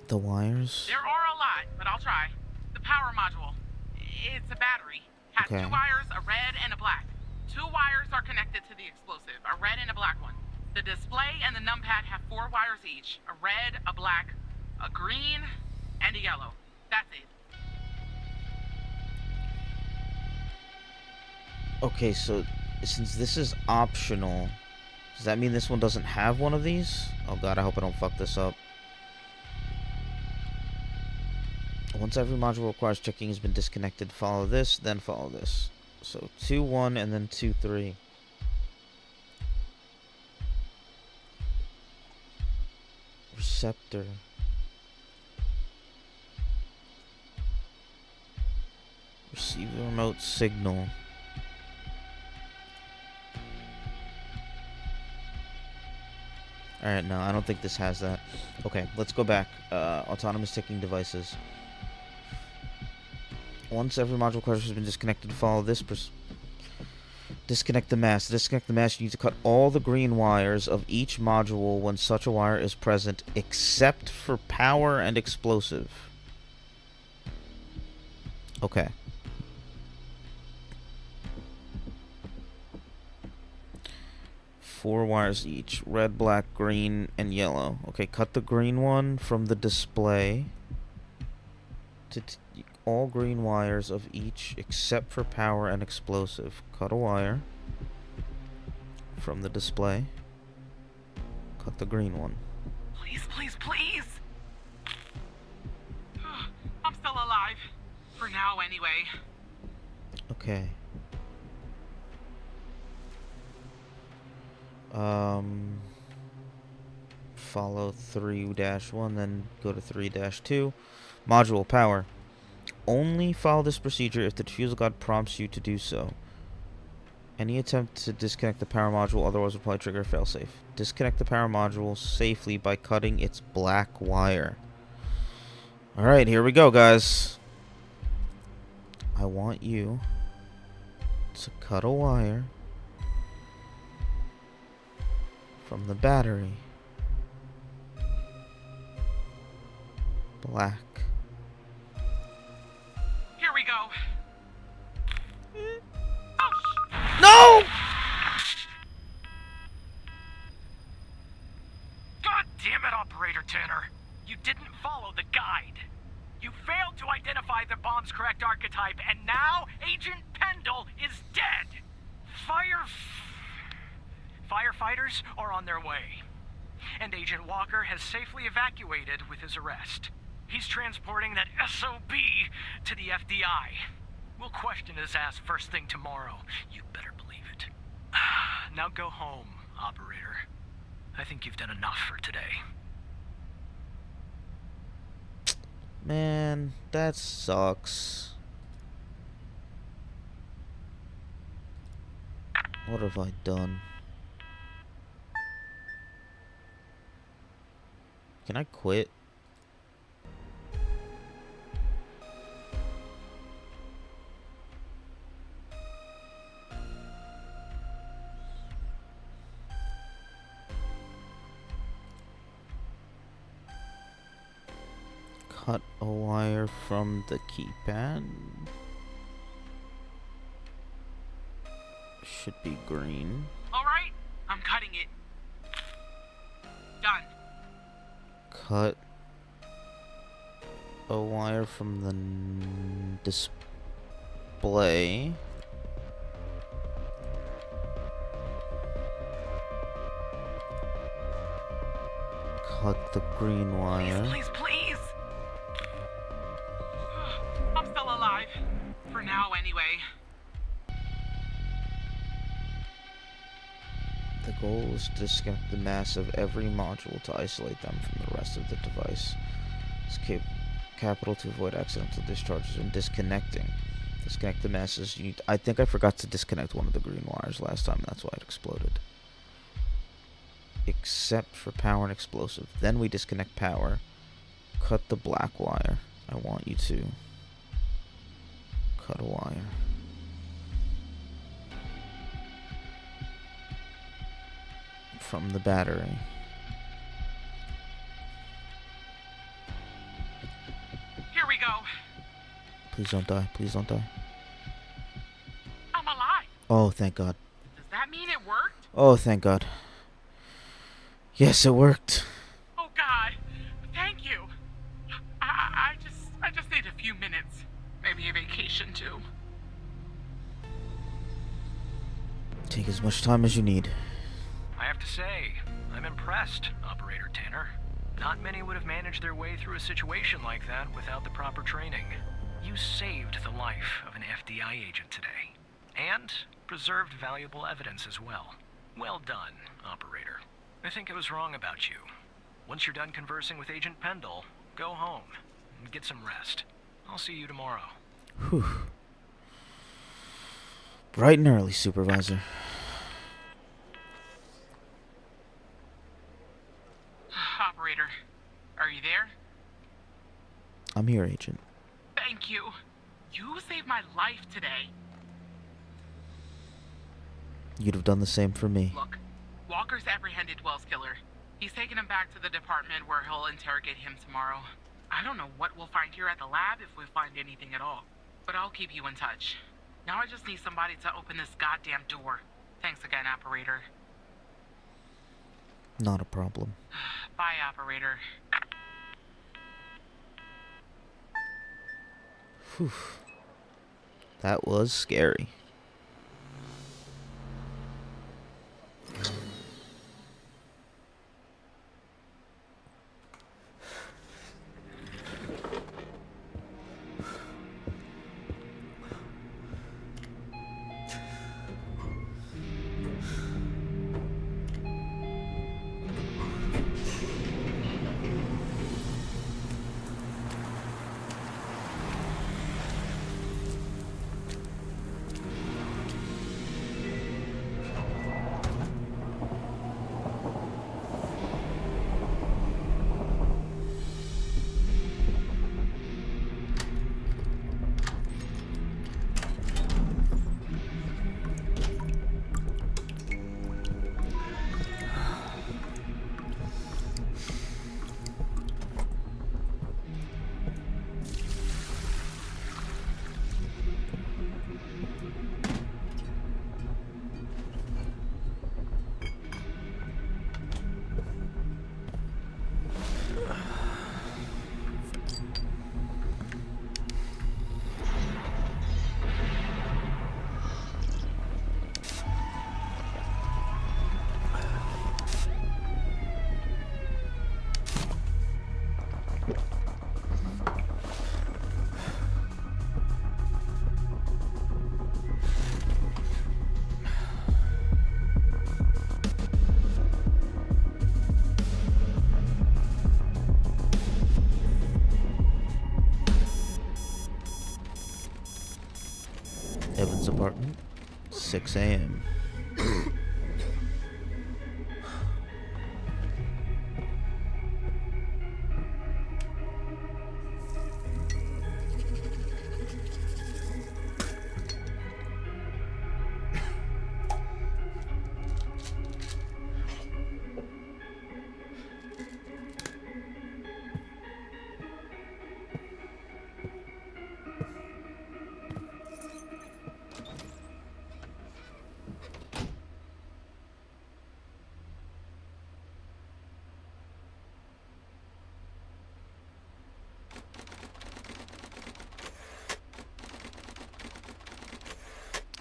The wires. There are a lot, but I'll try. The power module. It's a battery. Has Okay. 2 wires, a red and a black. 2 wires are connected to the explosive, a red and a black one. The display and the numpad have 4 wires each. A red, a black, a green, and a yellow. That's it. Okay, so since this is optional, does that mean this one doesn't have one of these? Oh god, I hope I don't fuck this up. Once every module requires checking has been disconnected, follow this, then follow this. So 2, 1, and then 2, 3. Receptor. Receive the remote signal. Alright, no, I don't think this has that. Okay, let's go back. Autonomous ticking devices. Once every module requires has been disconnected, follow this. Disconnect the mass. To disconnect the mass, you need to cut all the green wires of each module when such a wire is present, except for power and explosive. Okay. Four wires each. Red, black, green, and yellow. Okay, cut the green one from the display. All green wires of each except for power and explosive. Cut a wire from the display. Cut the green one. Please, please, please! I'm still alive. For now, anyway. Okay. Follow 3-1, then go to 3-2. Module power. Only follow this procedure if the diffusal god prompts you to do so. Any attempt to disconnect the power module otherwise will probably trigger a failsafe. Disconnect the power module safely by cutting its black wire. Alright, here we go, guys. I want you to cut a wire from the battery. Black. Here we go. No! God damn it, Operator Tanner. You didn't follow the guide. You failed to identify the bomb's correct archetype, and now Agent Pender Pendle is dead! Firefighters are on their way. And Agent Walker has safely evacuated with his arrest. He's transporting that SOB to the FDI. We'll question his ass first thing tomorrow. You better believe it. Now go home, operator. I think you've done enough for today. Man, that sucks. What have I done? Can I quit? Cut a wire from the keypad. Should be green. Alright, I'm cutting it. Done. Cut a wire from the display. Cut the green wire. Please, please. I'm still alive. For now, anyway. The goal is to disconnect the mass of every module to isolate them from the rest of the device. Escape capital to avoid accidental discharges and disconnecting. Disconnect the masses. I think I forgot to disconnect one of the green wires last time, and that's why it exploded. Except for power and explosive. Then we disconnect power. Cut the black wire. I want you to cut a wire. From the battery. Here we go. Please don't die. Please don't die. I'm alive. Oh, thank God. Does that mean it worked? Oh, thank God. Yes, it worked. Oh God, thank you. I just need a few minutes. Maybe a vacation too. Take as much time as you need. I have to say, I'm impressed, Operator Tanner. Not many would have managed their way through a situation like that without the proper training. You saved the life of an FDI agent today, and preserved valuable evidence as well. Well done, Operator. I think I was wrong about you. Once you're done conversing with Agent Pendle, go home and get some rest. I'll see you tomorrow. Whew. Bright and early, Supervisor. Operator, are you there? I'm here, Agent. Thank you. You saved my life today. You'd have done the same for me. Look, Walker's apprehended Wells' killer. He's taking him back to the department where he'll interrogate him tomorrow. I don't know what we'll find here at the lab if we find anything at all, but I'll keep you in touch. Now I just need somebody to open this goddamn door. Thanks again, Operator. Not a problem. Bye, Operator. Whew. That was scary. 6 a.m.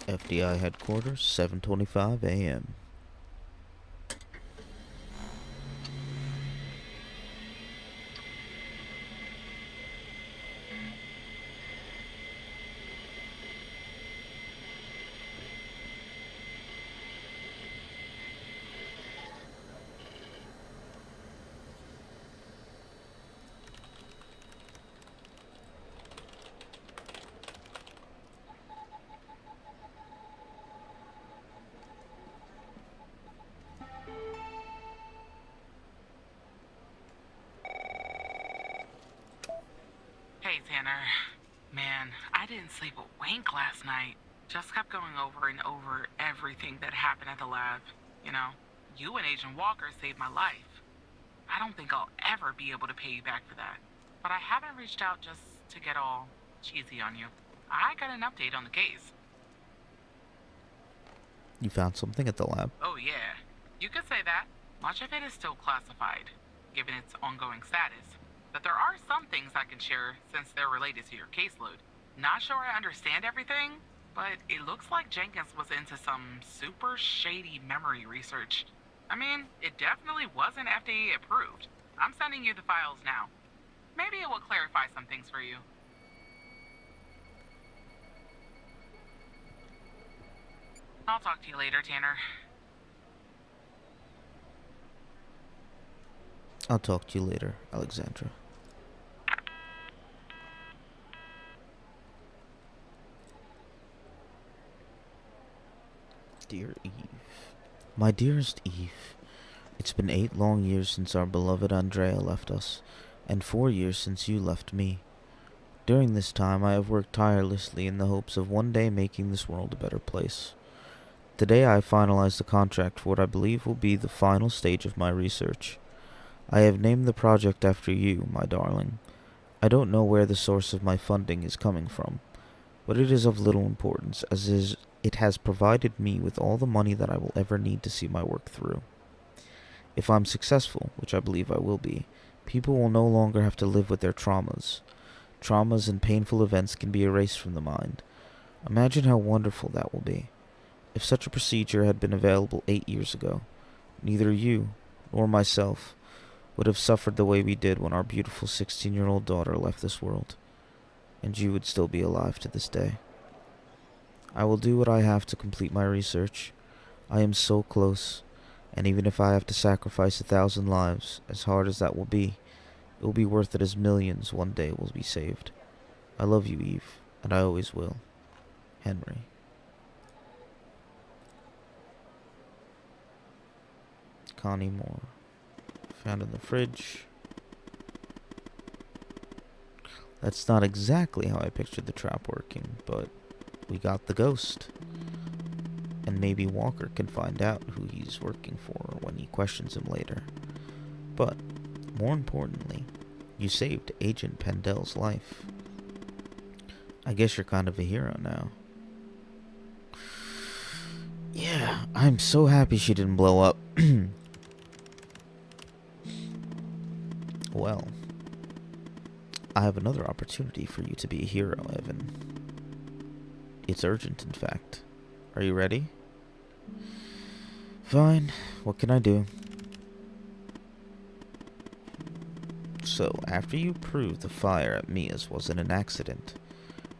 FDI headquarters, 7:25 a.m. Hey, Tanner. Man, I didn't sleep a wink last night. Just kept going over and over everything that happened at the lab. You know, you and Agent Walker saved my life. I don't think I'll ever be able to pay you back for that. But I haven't reached out just to get all cheesy on you. I got an update on the case. You found something at the lab? Oh, yeah. You could say that. Much of it is still classified, given its ongoing status. But there are some things I can share since they're related to your caseload. Not sure I understand everything, but it looks like Jenkins was into some super shady memory research. I mean, it definitely wasn't FDA approved. I'm sending you the files now. Maybe it will clarify some things for you. I'll talk to you later, Tanner. I'll talk to you later, Alexandra. Dear Eve. My dearest Eve, it's been 8 long years since our beloved Andrea left us, and 4 years since you left me. During this time, I have worked tirelessly in the hopes of one day making this world a better place. Today I finalized the contract for what I believe will be the final stage of my research. I have named the project after you, my darling. I don't know where the source of my funding is coming from, but it is of little importance, as it has provided me with all the money that I will ever need to see my work through. If I'm successful, which I believe I will be, people will no longer have to live with their traumas. Traumas and painful events can be erased from the mind. Imagine how wonderful that will be. If such a procedure had been available 8 years ago, neither you nor myself would have suffered the way we did when our beautiful 16-year-old daughter left this world, and you would still be alive to this day. I will do what I have to complete my research. I am so close, and even if I have to sacrifice 1,000 lives, as hard as that will be, it will be worth it, as millions one day will be saved. I love you, Eve, and I always will. Henry. Connie Moore. Found in the fridge. That's not exactly how I pictured the trap working, but we got the ghost. And maybe Walker can find out who he's working for when he questions him later. But, more importantly, you saved Agent Pendel's life. I guess you're kind of a hero now. Yeah, I'm so happy she didn't blow up. Well, I have another opportunity for you to be a hero, Evan. It's urgent, in fact. Are you ready? Fine. What can I do? So, after you proved the fire at Mia's wasn't an accident,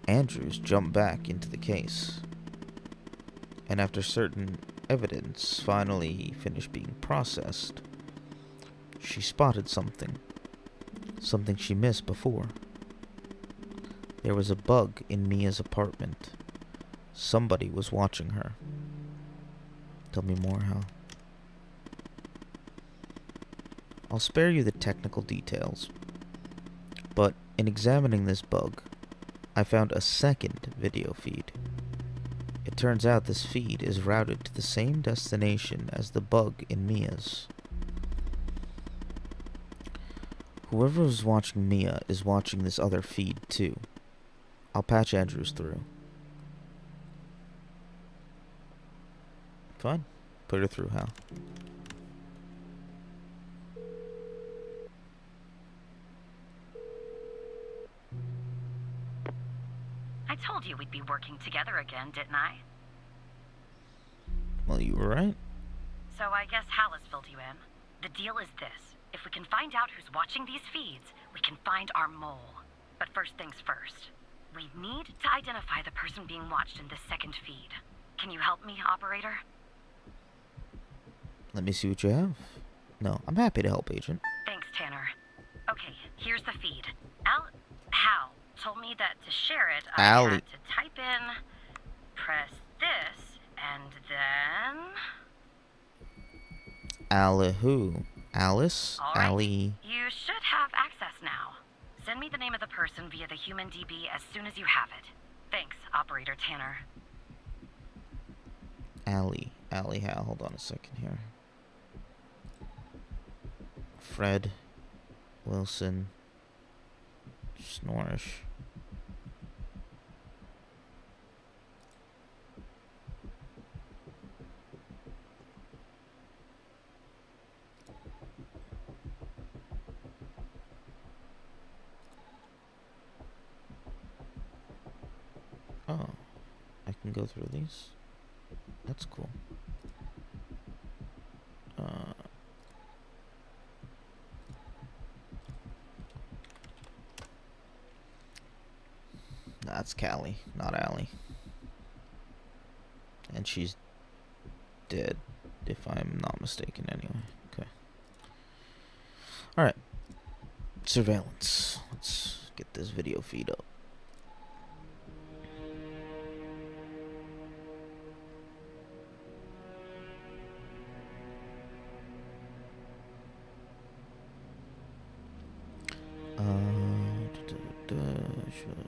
Andrews jumped back into the case. And after certain evidence finally finished being processed, she spotted something. Something she missed before. There was a bug in Mia's apartment. Somebody was watching her. Tell me more, Hal. I'll spare you the technical details, but in examining this bug, I found a second video feed. It turns out this feed is routed to the same destination as the bug in Mia's. Whoever is watching Mia is watching this other feed too. I'll patch Andrews through. Fine. Put her through, Hal. I told you we'd be working together again, didn't I? Well, you were right. So I guess Hal has filled you in. The deal is this. If we can find out who's watching these feeds, we can find our mole. But first things first. We need to identify the person being watched in this second feed. Can you help me, operator? Let me see what you have. No, I'm happy to help, Agent. Thanks, Tanner. Okay, here's the feed. Hal told me that to share it, I Allie. had to type in, press this, and then... Who? Alice? All right. Allie. You should have access now. Send me the name of the person via the human DB as soon as you have it. Thanks, Operator Tanner. Allie. Hal. Hold on a second here. Fred. Wilson. Snorish. Oh, I can go through these. That's cool. That's Callie, not Allie. And she's dead, if I'm not mistaken anyway. Okay. Alright. Surveillance. Let's get this video feed up.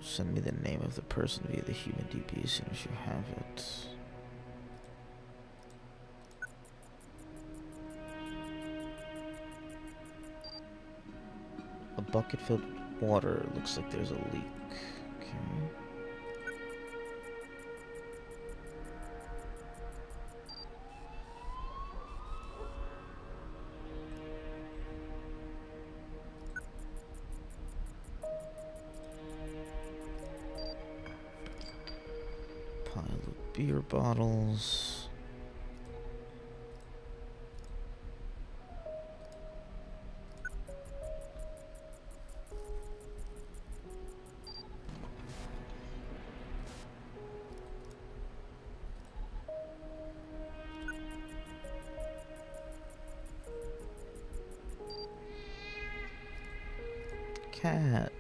Send me the name of the person via the human DB as soon as you have it. A bucket filled with water. Looks like there's a leak. Okay. Pile of beer bottles. Cat.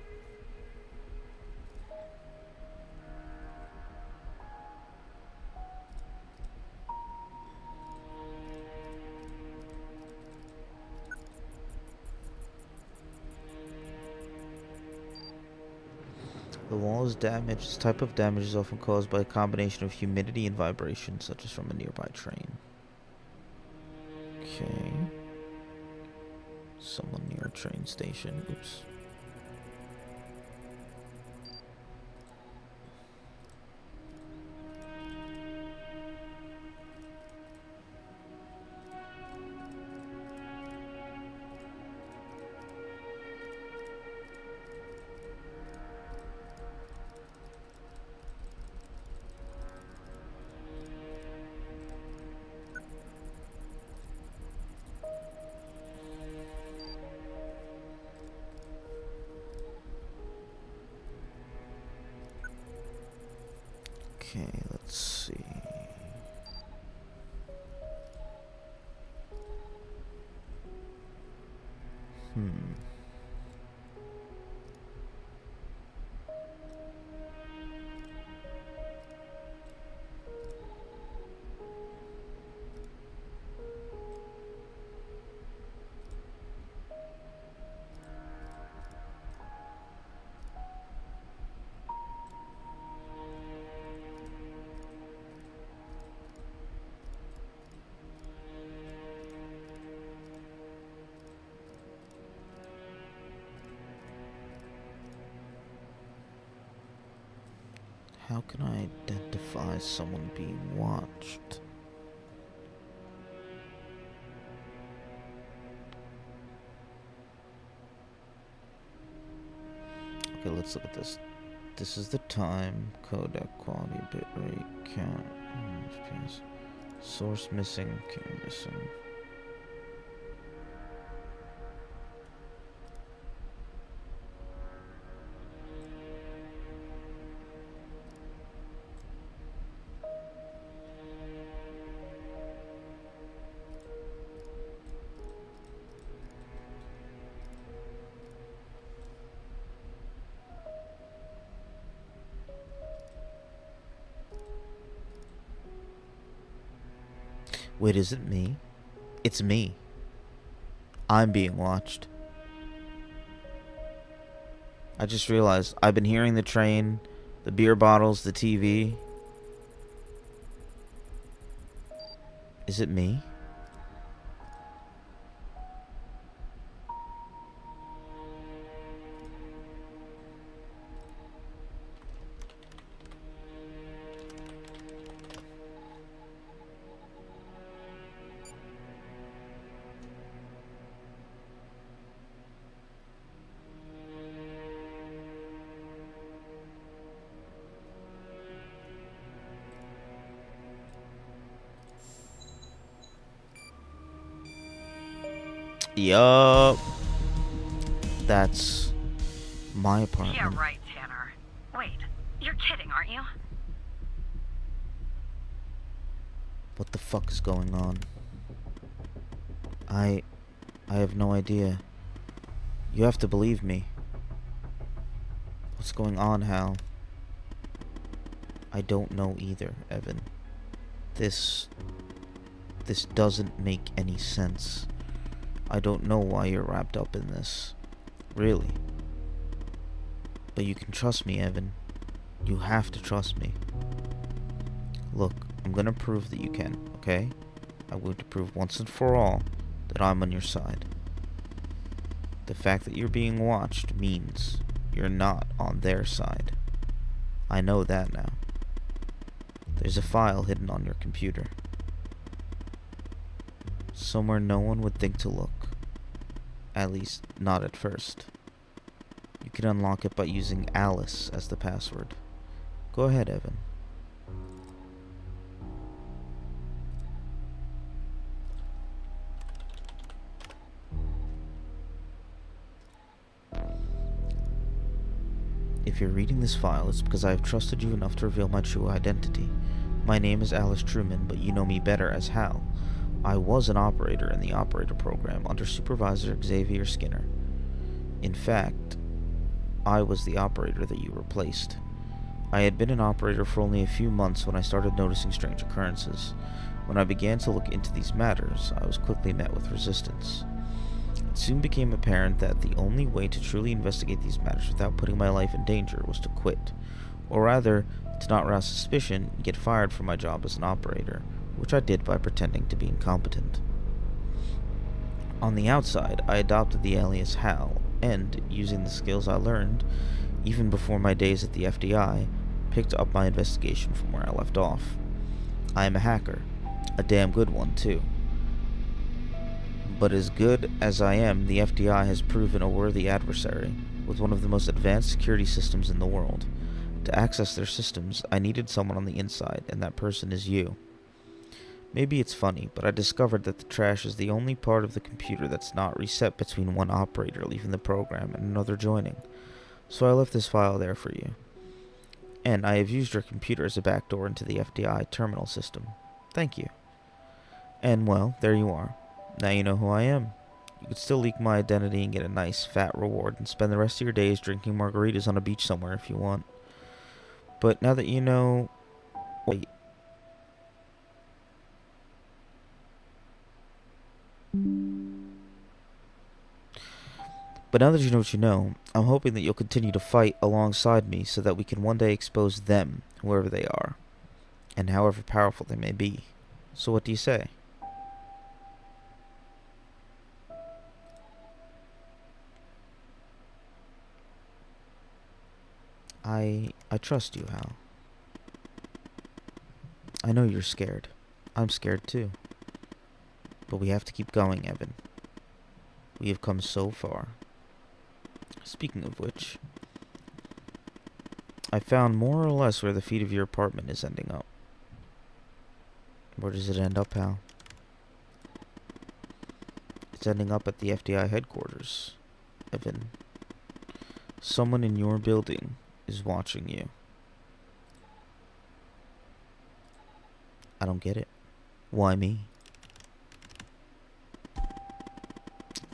The wall is damaged. This type of damage is often caused by a combination of humidity and vibration, such as from a nearby train. Okay. Someone near a train station. Oops. Okay, let's see. How can I identify someone being watched? Okay, let's look at this. This is the time, codec quality, bitrate, count, FPS, source missing, camera missing. Wait, is it me? It's me. I'm being watched. I just realized I've been hearing the train, the beer bottles, the TV. Is it me? Yup. That's my apartment. Yeah, right, Tanner. Wait, you're kidding, aren't you? What the fuck is going on? I have no idea. You have to believe me. What's going on, Hal? I don't know either, Evan. This doesn't make any sense. I don't know why you're wrapped up in this. Really. But you can trust me, Evan. You have to trust me. Look, I'm gonna prove that you can, okay? I'm going to prove once and for all that I'm on your side. The fact that you're being watched means you're not on their side. I know that now. There's a file hidden on your computer. Somewhere no one would think to look. At least, not at first. You can unlock it by using Alice as the password. Go ahead, Evan. If you're reading this file, it's because I have trusted you enough to reveal my true identity. My name is Alice Truman, but you know me better as Hal. I was an operator in the operator program under Supervisor Xavier Skinner. In fact, I was the operator that you replaced. I had been an operator for only a few months when I started noticing strange occurrences. When I began to look into these matters, I was quickly met with resistance. It soon became apparent that the only way to truly investigate these matters without putting my life in danger was to quit, or rather, to not rouse suspicion and get fired from my job as an operator, which I did by pretending to be incompetent. On the outside, I adopted the alias Hal, and, using the skills I learned, even before my days at the FDI, picked up my investigation from where I left off. I am a hacker, a damn good one, too. But as good as I am, the FDI has proven a worthy adversary, with one of the most advanced security systems in the world. To access their systems, I needed someone on the inside, and that person is you. Maybe it's funny, but I discovered that the trash is the only part of the computer that's not reset between one operator leaving the program and another joining. So I left this file there for you. And I have used your computer as a backdoor into the FDI terminal system. Thank you. And well, there you are. Now you know who I am. You could still leak my identity and get a nice fat reward and spend the rest of your days drinking margaritas on a beach somewhere if you want. But now that you know... Wait. But now that you know what you know, I'm hoping that you'll continue to fight alongside me so that we can one day expose them, whoever they are, and however powerful they may be. So what do you say? I trust you, Hal. I know you're scared. I'm scared too. But we have to keep going, Evan. We have come so far. Speaking of which, I found more or less where the feed of your apartment is ending up. Where does it end up, pal? It's ending up at the FDI headquarters, Evan. Someone in your building is watching you. I don't get it. Why me?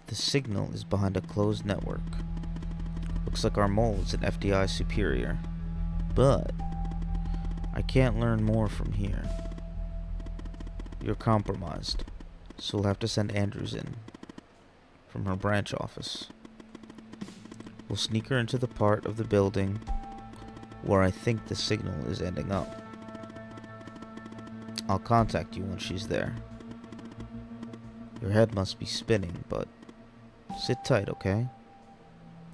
The signal is behind a closed network. Looks like our mole is an FDI superior. But I can't learn more from here. You're compromised, so we'll have to send Andrews in from her branch office. We'll sneak her into the part of the building where I think the signal is ending up. I'll contact you when she's there. Your head must be spinning, but sit tight, okay?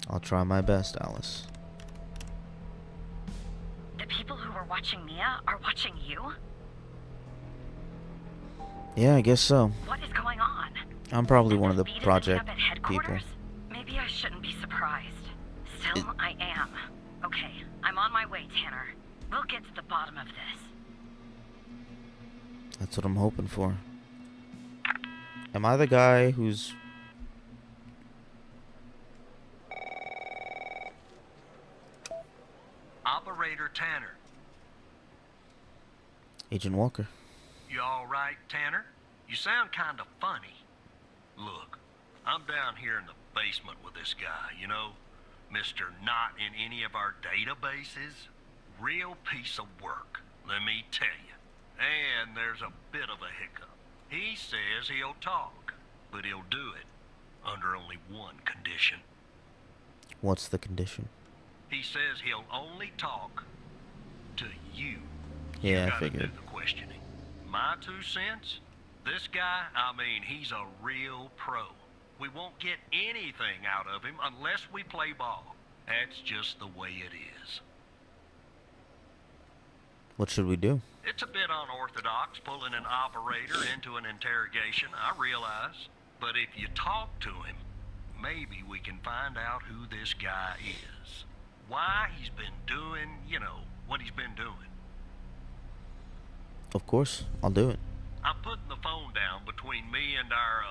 I'll try my best, Alice. The people who were watching Mia are watching you? Yeah, I guess so. What is going on? I'm probably one of the feed is project ending up at people. headquarters? Maybe I shouldn't be surprised. Still, I am. Okay, I'm on my way, Tanner. We'll get to the bottom of this. That's what I'm hoping for. Am I the guy who's... Operator Tanner. Agent Walker? You all right, Tanner? You sound kind of funny. Look, I'm down here in the basement with this guy, you know? Mr. Not in any of our databases. Real piece of work, let me tell you. And there's a bit of a hiccup. He says he'll talk, but he'll do it under only one condition. What's the condition? He says he'll only talk to you. Yeah, You I gotta figured. do the questioning. My 2 cents? This guy, I mean, he's a real pro. We won't get anything out of him unless we play ball. That's just the way it is. What should we do? It's a bit unorthodox pulling an operator into an interrogation, I realize. But if you talk to him, maybe we can find out who this guy is. Why he's been doing, you know, what he's been doing. Of course, I'll do it. I'm putting the phone down between me and our,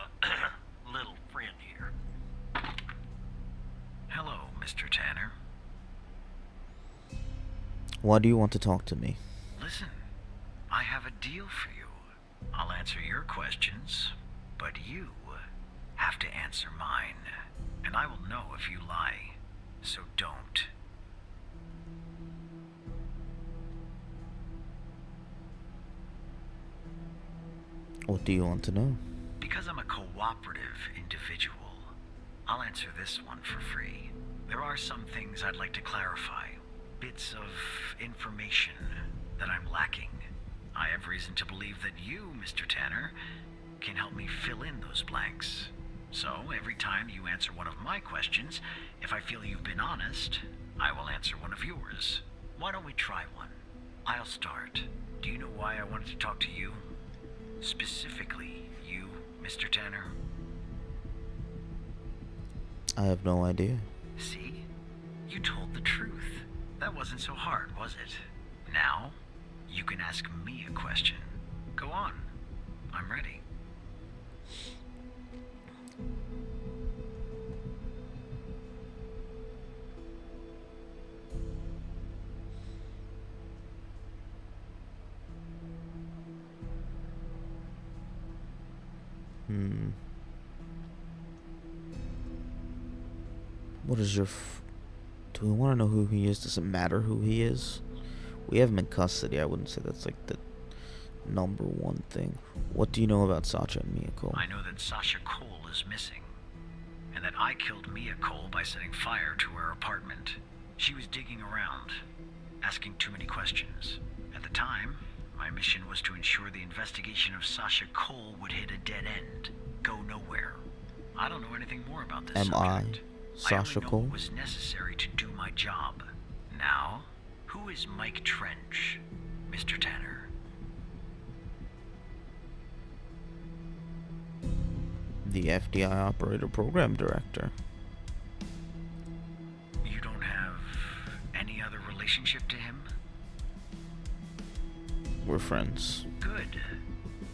little friend here. Hello, Mr. Tanner. Why do you want to talk to me? Listen, I have a deal for you. I'll answer your questions, but you have to answer mine. And I will know if you lie, so don't. What do you want to know? Because I'm a cooperative individual, I'll answer this one for free. There are some things I'd like to clarify. Bits of information that I'm lacking. I have reason to believe that you, Mr. Tanner, can help me fill in those blanks. So, every time you answer one of my questions, if I feel you've been honest, I will answer one of yours. Why don't we try one? I'll start. Do you know why I wanted to talk to you? Specifically, you, Mr. Tanner? I have no idea. See? You told the truth. That wasn't so hard, was it? Now, you can ask me a question. Go on. I'm ready. What is your do we want to know who he is? Does it matter who he is? We have him in custody. I wouldn't say that's like the number one thing. What do you know about Sasha and Mia Cole? I know that Sasha Cole is missing, and that I killed Mia Cole by setting fire to her apartment. She was digging around, asking too many questions. At the time, my mission was to ensure the investigation of Sasha Cole would hit a dead end, go nowhere. I don't know anything more about this Am I subject. Sasha I only know Cole? what was necessary to do my job. Now, who is Mike Trench, Mr. Tanner? The FDI operator program director. You don't have any other relationship to him? We're friends. Good.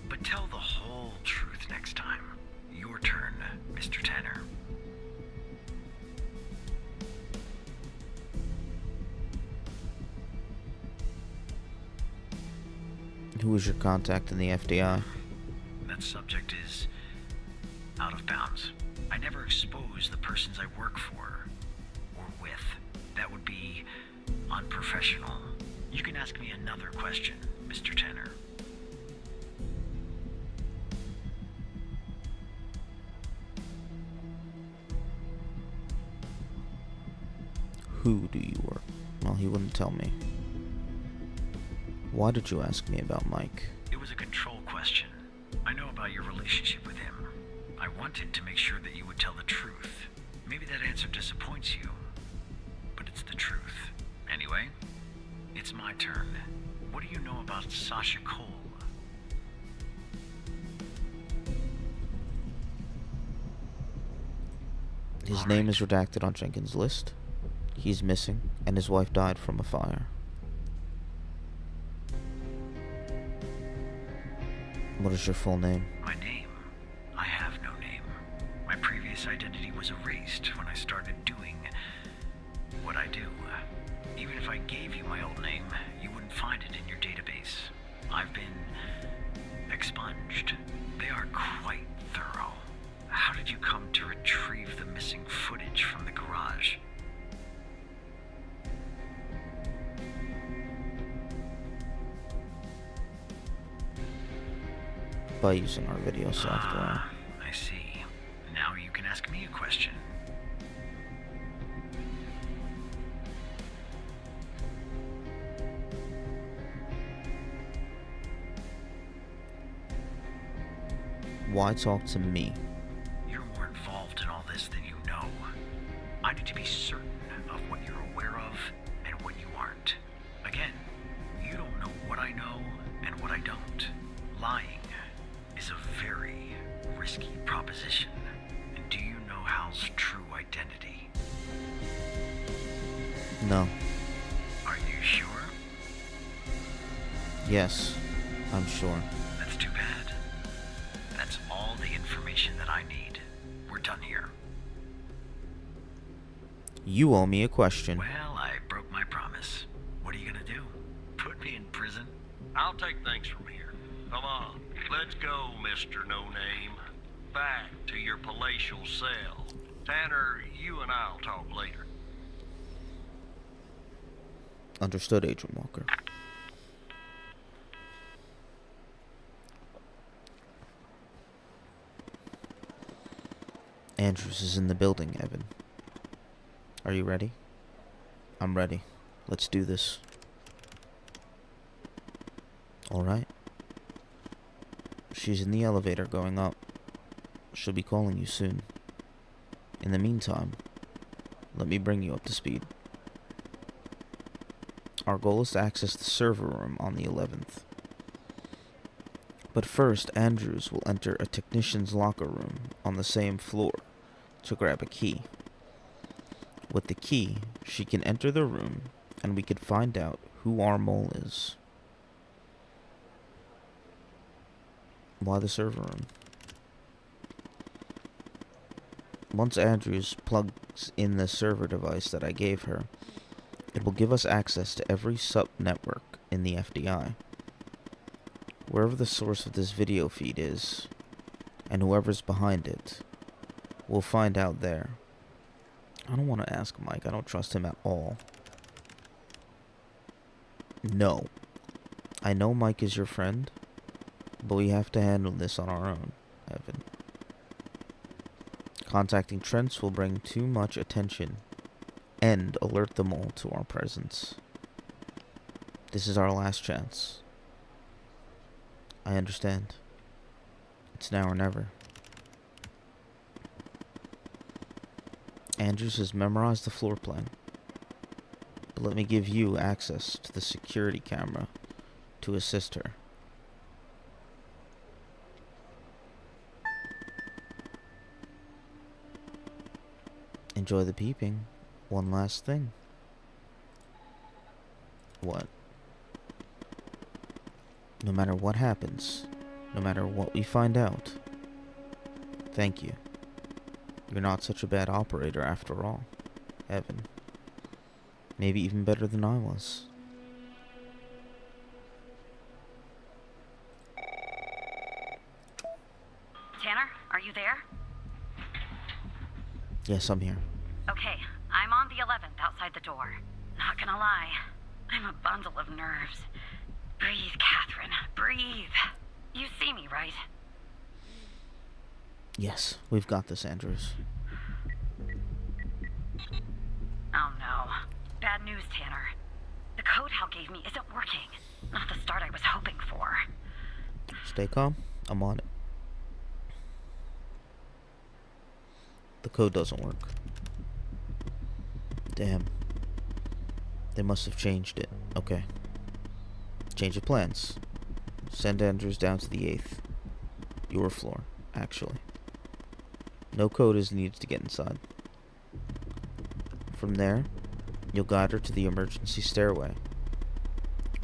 But tell the whole truth next time. Your turn, Mr. Tanner. Who is your contact in the FDI? That subject is out of bounds. I never expose the persons I work for or with. That would be unprofessional. You can ask me another question, Mr. Tanner. Who do you work? Well, he wouldn't tell me. Why did you ask me about Mike? It was a control question. I know about your relationship with him. I wanted to make sure that you would tell the truth. Maybe that answer disappoints you, but it's the truth. Anyway, it's my turn. What do you know about Sasha Cole? His name is redacted on Jenkins' list. He's missing, and his wife died from a fire. What is your full name? My name? I have no name. My previous identity was erased when I started doing what I do. Even if I gave you my old name, you wouldn't find it in your database. I've been expunged. They are quite thorough. How did you come to retrieve the missing footage from the garage? By using our video software. I see. Now you can ask me a question. Why talk to me? You're more involved in all this than you know. I need to be certain of what you're aware of and what you aren't. Again, you don't know what I know and what I don't. Lying is a very risky proposition. And do you know Hal's true identity? No. Are you sure? Yes, I'm sure. That's too bad. That's all the information that I need. We're done here. You owe me a question. Well, I broke my promise. What are you gonna do? Put me in prison? I'll take things from here. Come on, let's go, Mr. No Name. Back to your palatial cell. Tanner, you and I'll talk later. Understood, Agent Walker. Andrews is in the building, Evan. Are you ready? I'm ready. Let's do this. Alright. She's in the elevator going up. She'll be calling you soon. In the meantime, let me bring you up to speed. Our goal is to access the server room on the 11th. But first, Andrews will enter a technician's locker room on the same floor to grab a key. With the key, she can enter the room and we can find out who our mole is. Why the server room? Once Andrews plugs in the server device that I gave her, it will give us access to every sub-network in the FDI. Wherever the source of this video feed is, and whoever's behind it, we'll find out there. I don't want to ask Mike. I don't trust him at all. No. I know Mike is your friend, but we have to handle this on our own, Evan. Contacting Trents will bring too much attention and alert them all to our presence. This is our last chance. I understand. It's now or never. Andrews has memorized the floor plan, but let me give you access to the security camera to assist her. Enjoy the peeping. One last thing. What? No matter what happens, no matter what we find out, thank you. You're not such a bad operator after all, Evan. Maybe even better than I was. Tanner, are you there? Yes, I'm here. Okay, I'm on the 11th outside the door. Not gonna lie, I'm a bundle of nerves. Breathe, Catherine, breathe. You see me, right? Yes, we've got this, Andrews. Oh no. Bad news, Tanner. The code Hal gave me isn't working. Not the start I was hoping for. Stay calm. I'm on it. The code doesn't work. Damn. They must have changed it. Okay. Change of plans. Send Andrews down to the 8th. Your floor, actually. No code is needed to get inside. From there, you'll guide her to the emergency stairway,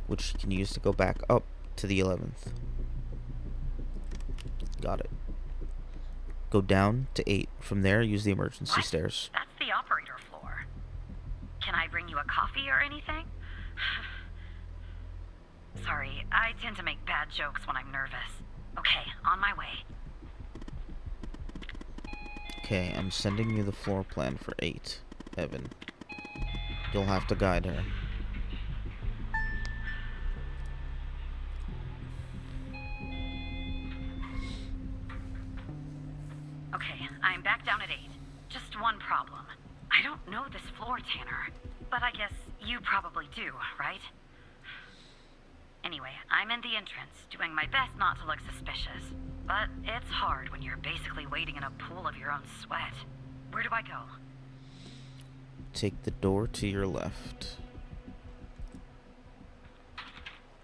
which she can use to go back up to the 11th. Got it. Go down to 8. From there, use the emergency What? stairs. That's the operator floor. Can I bring you a coffee or anything? Sorry, I tend to make bad jokes when I'm nervous. Okay, on my way. Okay, I'm sending you the floor plan for 8, Evan. You'll have to guide her. Okay, I'm back down at 8. Just one problem. I don't know this floor, Tanner. But I guess you probably do, right? Anyway, I'm in the entrance, doing my best not to look suspicious. But it's hard when you're basically wading in a pool of your own sweat. Where do I go? Take the door to your left.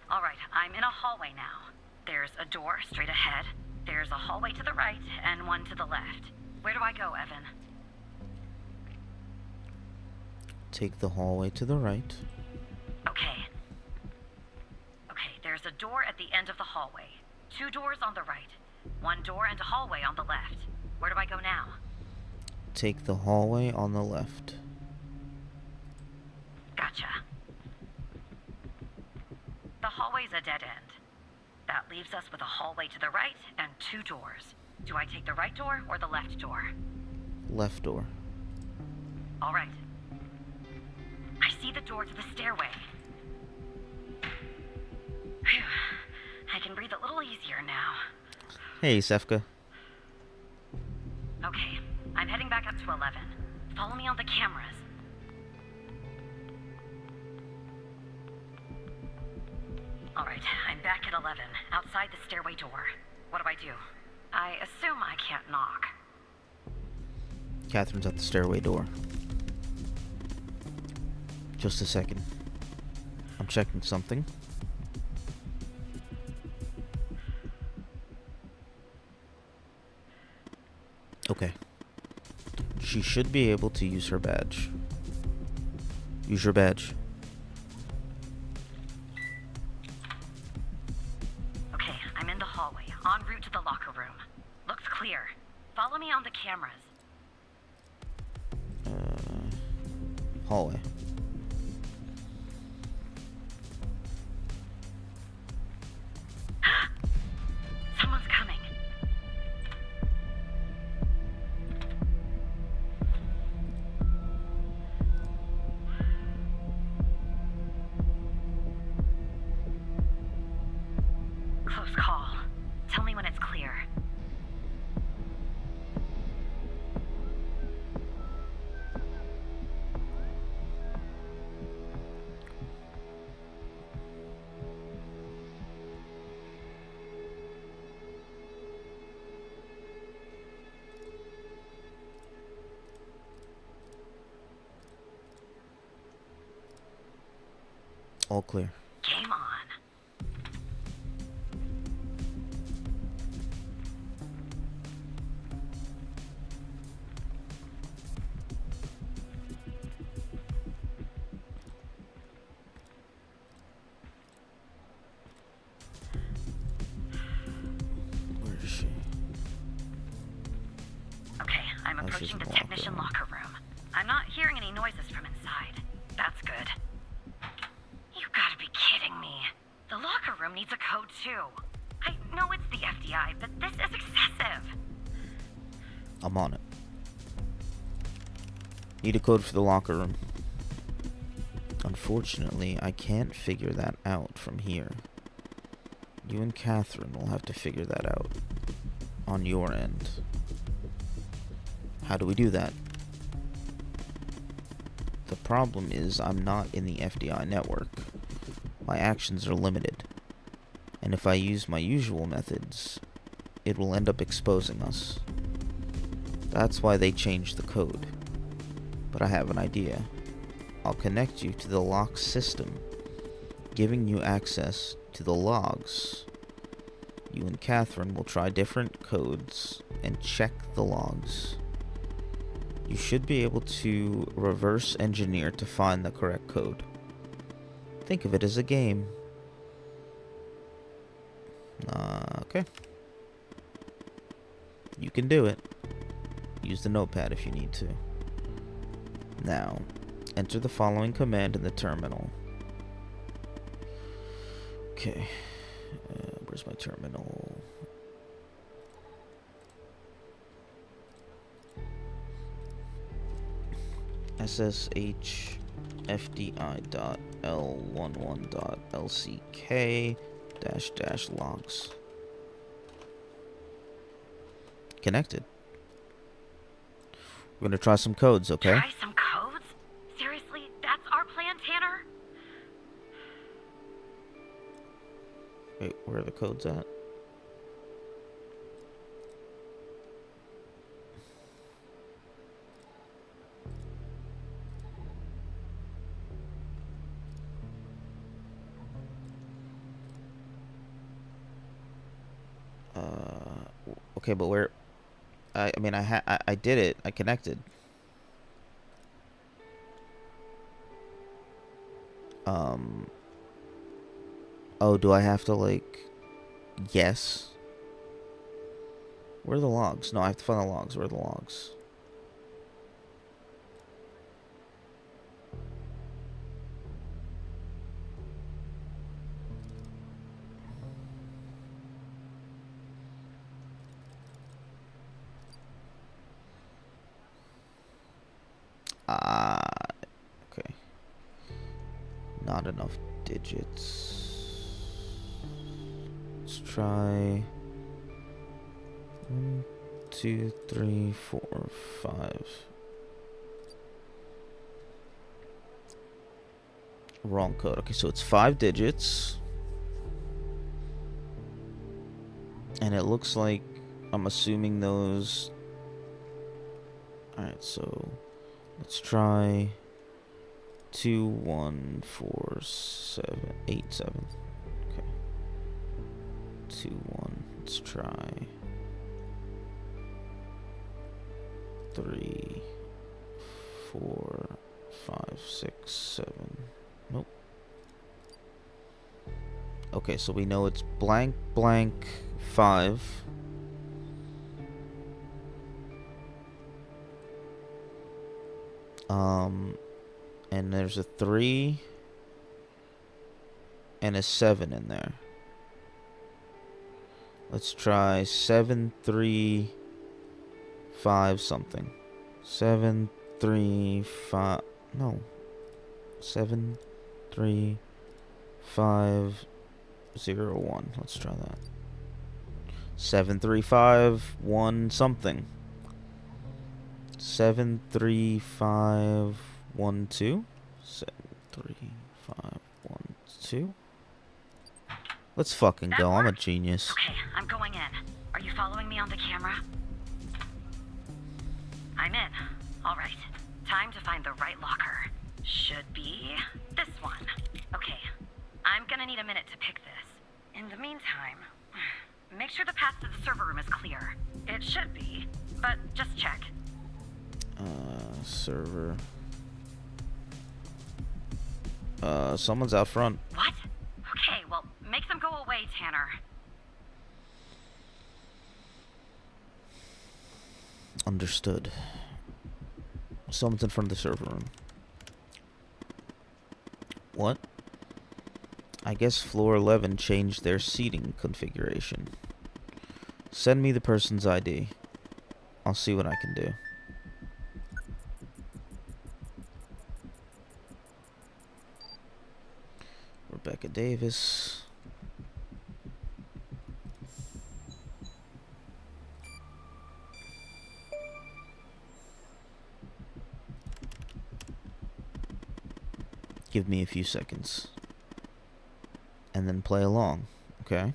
Alright, I'm in a hallway now. There's a door straight ahead. There's a hallway to the right and one to the left. Where do I go, Evan? Take the hallway to the right. Okay. Okay, there's a door at the end of the hallway. 2 doors on the right. 1 door and a hallway on the left. Where do I go now? Take the hallway on the left. Gotcha. The hallway's a dead end. That leaves us with a hallway to the right and 2 doors. Do I take the right door or the left door? Left door. All right. I see the door to the stairway. Phew. I can breathe a little easier now. Hey, Sefka. Okay, I'm heading back up to 11. Follow me on the cameras. All right, I'm back at 11, outside the stairway door. What do I do? I assume I can't knock. Catherine's at the stairway door. Just a second. I'm checking something. Okay. She should be able to use her badge. Use your badge. Okay, I'm in the hallway, en route to the locker room. Looks clear. Follow me on the cameras. Hallway. Someone's coming. Close call. Tell me when it's clear. All clear. Game on. she's searching in the the technician locker locker room. I'm not hearing any noises from inside. That's good. You gotta be kidding me. The locker room needs a code too. I know it's the FDI, but this is excessive. I'm on it. Need a code for the locker room. Unfortunately, I can't figure that out from here. You and Catherine will have to figure that out on your end. How do we do that? The problem is I'm not in the FDI network. My actions are limited. And if I use my usual methods, it will end up exposing us. That's why they changed the code. But I have an idea. I'll connect you to the lock system, giving you access to the logs. You and Catherine will try different codes and check the logs. You should be able to reverse engineer to find the correct code. Think of it as a game. Okay. You can do it. Use the notepad if you need to. Now, enter the following command in the terminal. Okay. Where's my terminal? sshfdi.l11.lck -logs. Connected. We're gonna try some codes, okay? Try some codes? Seriously? That's our plan, Tanner? Wait, where are the codes at? Okay, but where? I mean, I did it. I connected. Oh, do I have to, like, yes? Where are the logs? No, I have to find the logs. Where are the logs? Okay. Not enough digits. Let's try 1, 2, 3, 4, 5. Wrong code. Okay, so it's 5 digits. And it looks like I'm assuming those. Alright, so let's try 2, 1, 4, 7, 8, 7. Okay. 2, 1. Let's try 3, 4, 5, 6, 7. Nope. Okay, so we know it's blank, blank, 5. And there's a 3 and a 7 in there. Let's try 7, 3, 5 something. 7, 3, 5. No. 7, 3, 5, 0, 1. Let's try that. 7, 3, 5, 1 something. 7, 3, 5, 1, 2. 7, 3, 5, 1, 2. Let's fucking go. I'm a genius. Okay, I'm going in. Are you following me on the camera? I'm in. All right. Time to find the right locker. Should be this one. Okay. I'm gonna need a minute to pick this. In the meantime, make sure the path to the server room is clear. It should be, but just check. Server. Someone's out front. What? Okay, well, make them go away, Tanner. Understood. Someone's in front of the server room. What? I guess floor 11 changed their seating configuration. Send me the person's ID. I'll see what I can do. Rebecca Davis. Give me a few seconds. And then play along, okay?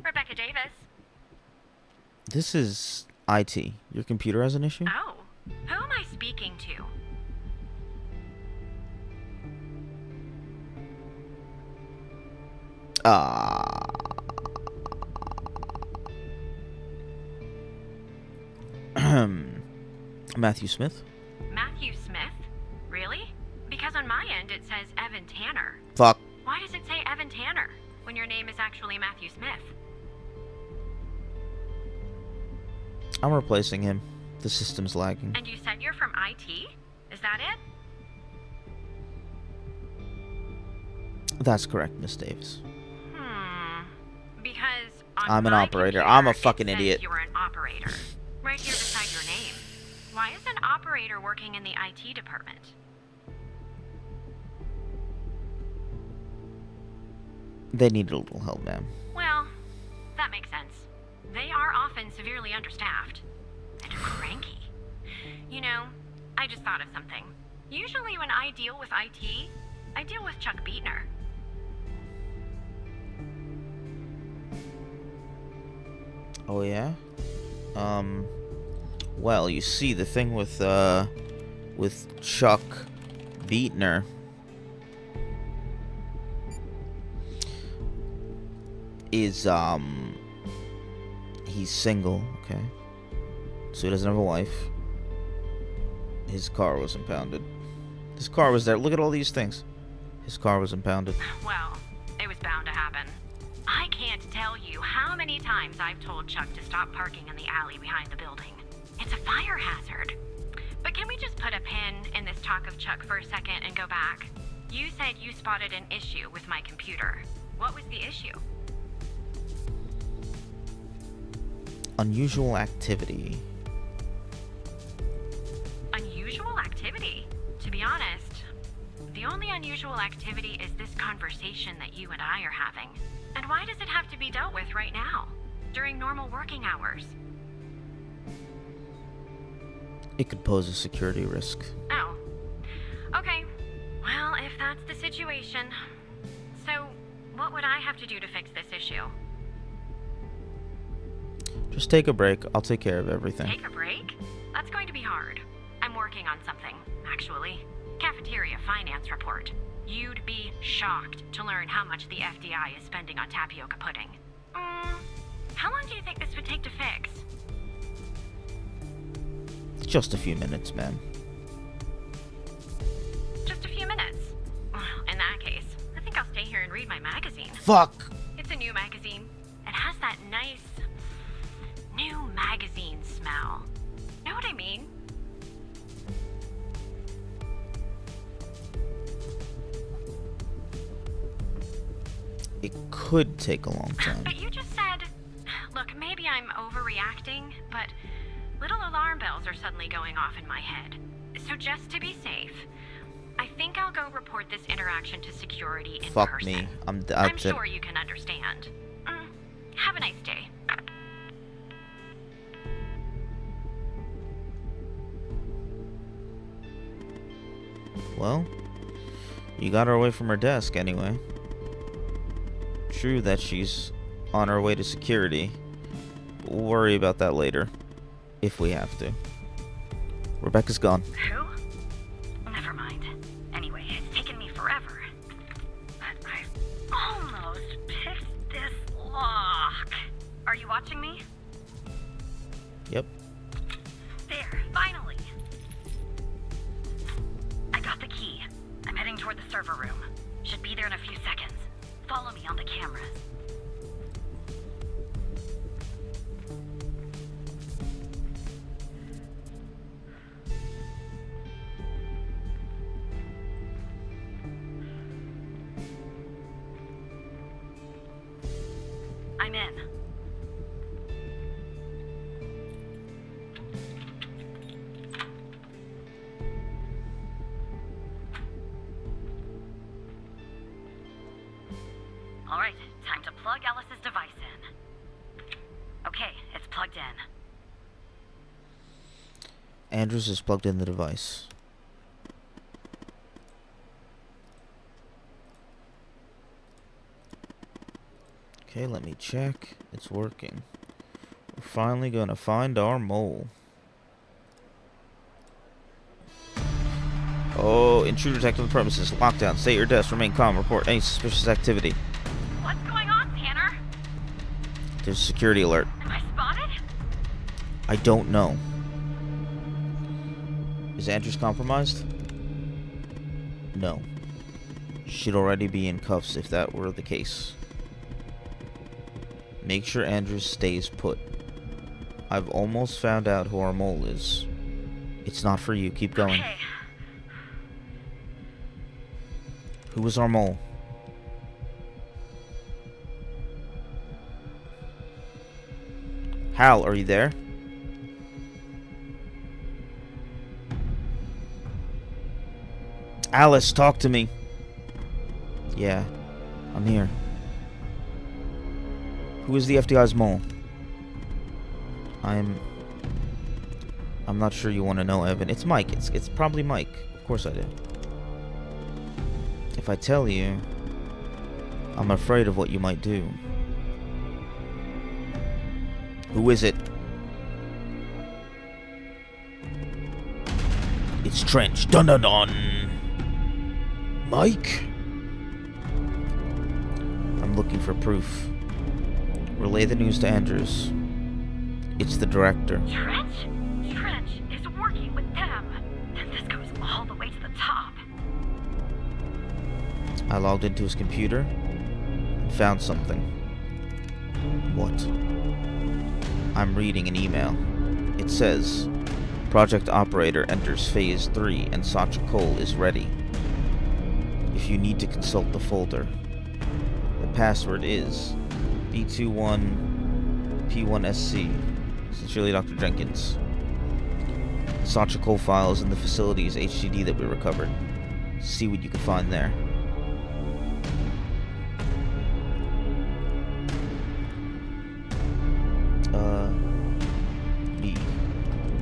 Rebecca Davis. This is IT. Your computer has an issue? Oh, who am I speaking to? Matthew Smith? Matthew Smith? Really? Because on my end it says Evan Tanner. Fuck. Why does it say Evan Tanner when your name is actually Matthew Smith? I'm replacing him. The system's lagging. And you said you're from IT? Is that it? That's correct, Miss Davis. Because on I'm an my operator. computer, I'm a it fucking says idiot. You're an operator. Right here beside your name. Why is an operator working in the IT department? They needed a little help, ma'am. Well, that makes sense. They are often severely understaffed. And cranky. You know, I just thought of something. Usually when I deal with IT, I deal with Chuck Beatner. Oh, yeah? Well, you see, the thing with Chuck Beatner is, he's single, okay? So he doesn't have a wife. His car was impounded. His car was there. Look at all these things. His car was impounded. Well, it was bound to happen. I can't tell you how many times I've told Chuck to stop parking in the alley behind the building. It's a fire hazard. But can we just put a pin in this talk of Chuck for a second and go back? You said you spotted an issue with my computer. What was the issue? Unusual activity. Unusual activity? To be honest, the only unusual activity is this conversation that you and I are having. And why does it have to be dealt with right now? During normal working hours? It could pose a security risk. Oh. Okay. Well, if that's the situation. So, what would I have to do to fix this issue? Just take a break. I'll take care of everything. Take a break? That's going to be hard. I'm working on something, actually. Cafeteria finance report. You'd be shocked to learn how much the FDI is spending on tapioca pudding. How long do you think this would take to fix? Just a few minutes, ma'am. Just a few minutes. Well, in that case, I think I'll stay here and read my magazine. Fuck! It's a new magazine. It has that nice, new magazine smell. Know what I mean? It could take a long time. But you just said, look, maybe I'm overreacting, but little alarm bells are suddenly going off in my head. So just to be safe, I think I'll go report this interaction to security in Fuck person. me. I'm sure you can understand. Have a nice day. Well, you got her away from her desk anyway. True that she's on her way to security. We'll worry about that later, if we have to. Rebecca's gone. Who? Never mind. Anyway, it's taken me forever. But I almost picked this lock. Are you watching me? Yep. There, finally. I got the key. I'm heading toward the server room. Should be there in a few seconds. the cameras. I'm in. All right, time to plug Alice's device in. Okay, it's plugged in. Andrews has plugged in the device. Okay, let me check. It's working. We're finally gonna find our mole. Oh, intruder detected on the premises. Lockdown. Stay at your desk. Remain calm. Report any suspicious activity. What's going on, Tanner? There's a security alert. Am I spotted? I don't know. Is Andrews compromised? No. She'd already be in cuffs if that were the case. Make sure Andrews stays put. I've almost found out who our mole is. It's not for you. Keep going. Okay. Who is our mole? Hal, are you there? Alice, talk to me. Yeah, I'm here. Who is the FDI's mole? I'm not sure you want to know, Evan. It's Mike. It's probably Mike. Of course I do. If I tell you, I'm afraid of what you might do. Who is it? It's Trench. Dun dun dun. Mike? I'm looking for proof. Relay the news to Andrews. It's the director. Trench? Trench is working with them. Then this goes all the way to the top. I logged into his computer and found something. What? I'm reading an email. It says, Project Operator enters Phase 3 and Sacha Cole is ready. If you need to consult the folder. The password is B21P1SC. Sincerely, Dr. Jenkins. The Sacha Cole file is in the facility's HDD that we recovered. See what you can find there.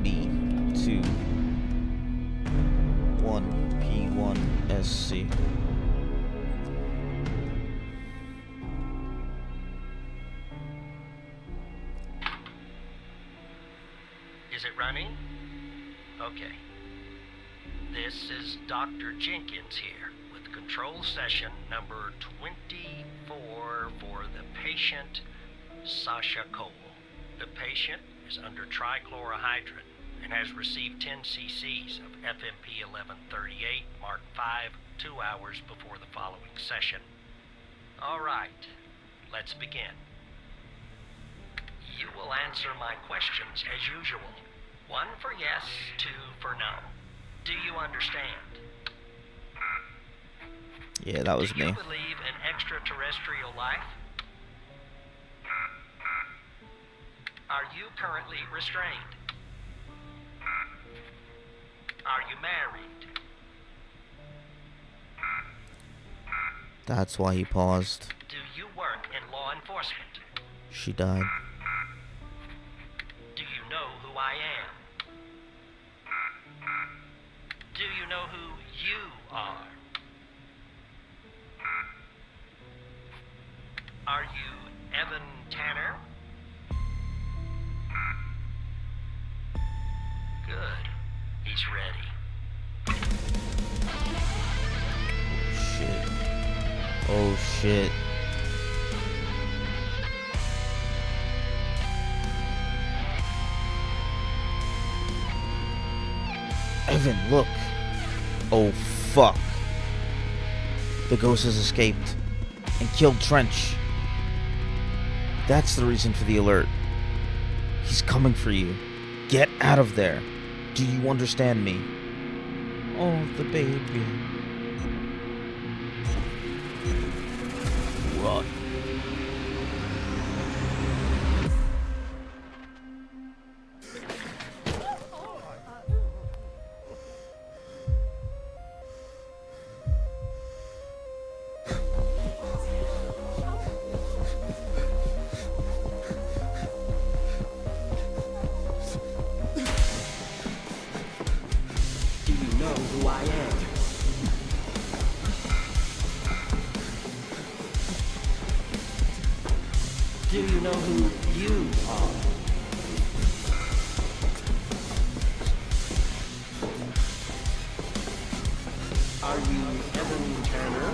B21P1SC. Is it running? Okay. This is Dr. Jenkins here with control session number 24 for the patient, Sacha Cole. The patient is under trichlorohydrin and has received 10 cc's of FMP 1138 Mark V 2 hours before the following session. All right, let's begin. You will answer my questions as usual. 1 for yes, 2 for no. Do you understand? Yeah, that was Do you me. believe in extraterrestrial life? Are you currently restrained? Are you married? That's why he paused. Do you work in law enforcement? She died. Do you know who I am? Do you know who you are? Are you Evan Tanner? Good. He's ready. Shit. Oh shit. Evan, look. Oh fuck. The ghost has escaped. and killed Trench. That's the reason for the alert. He's coming for you. Get out of there. Do you understand me? Oh, the baby. Run. Do you know who I am? Do you know who you are? Are you Evan Tanner?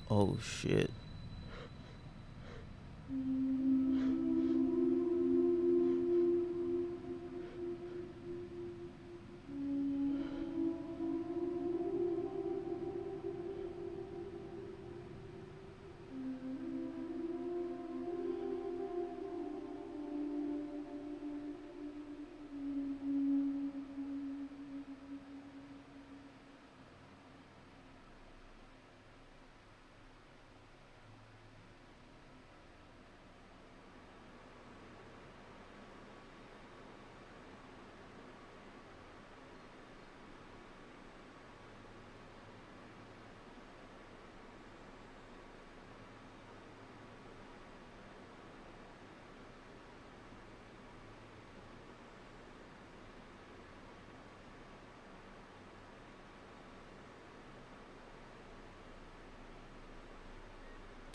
Oh shit.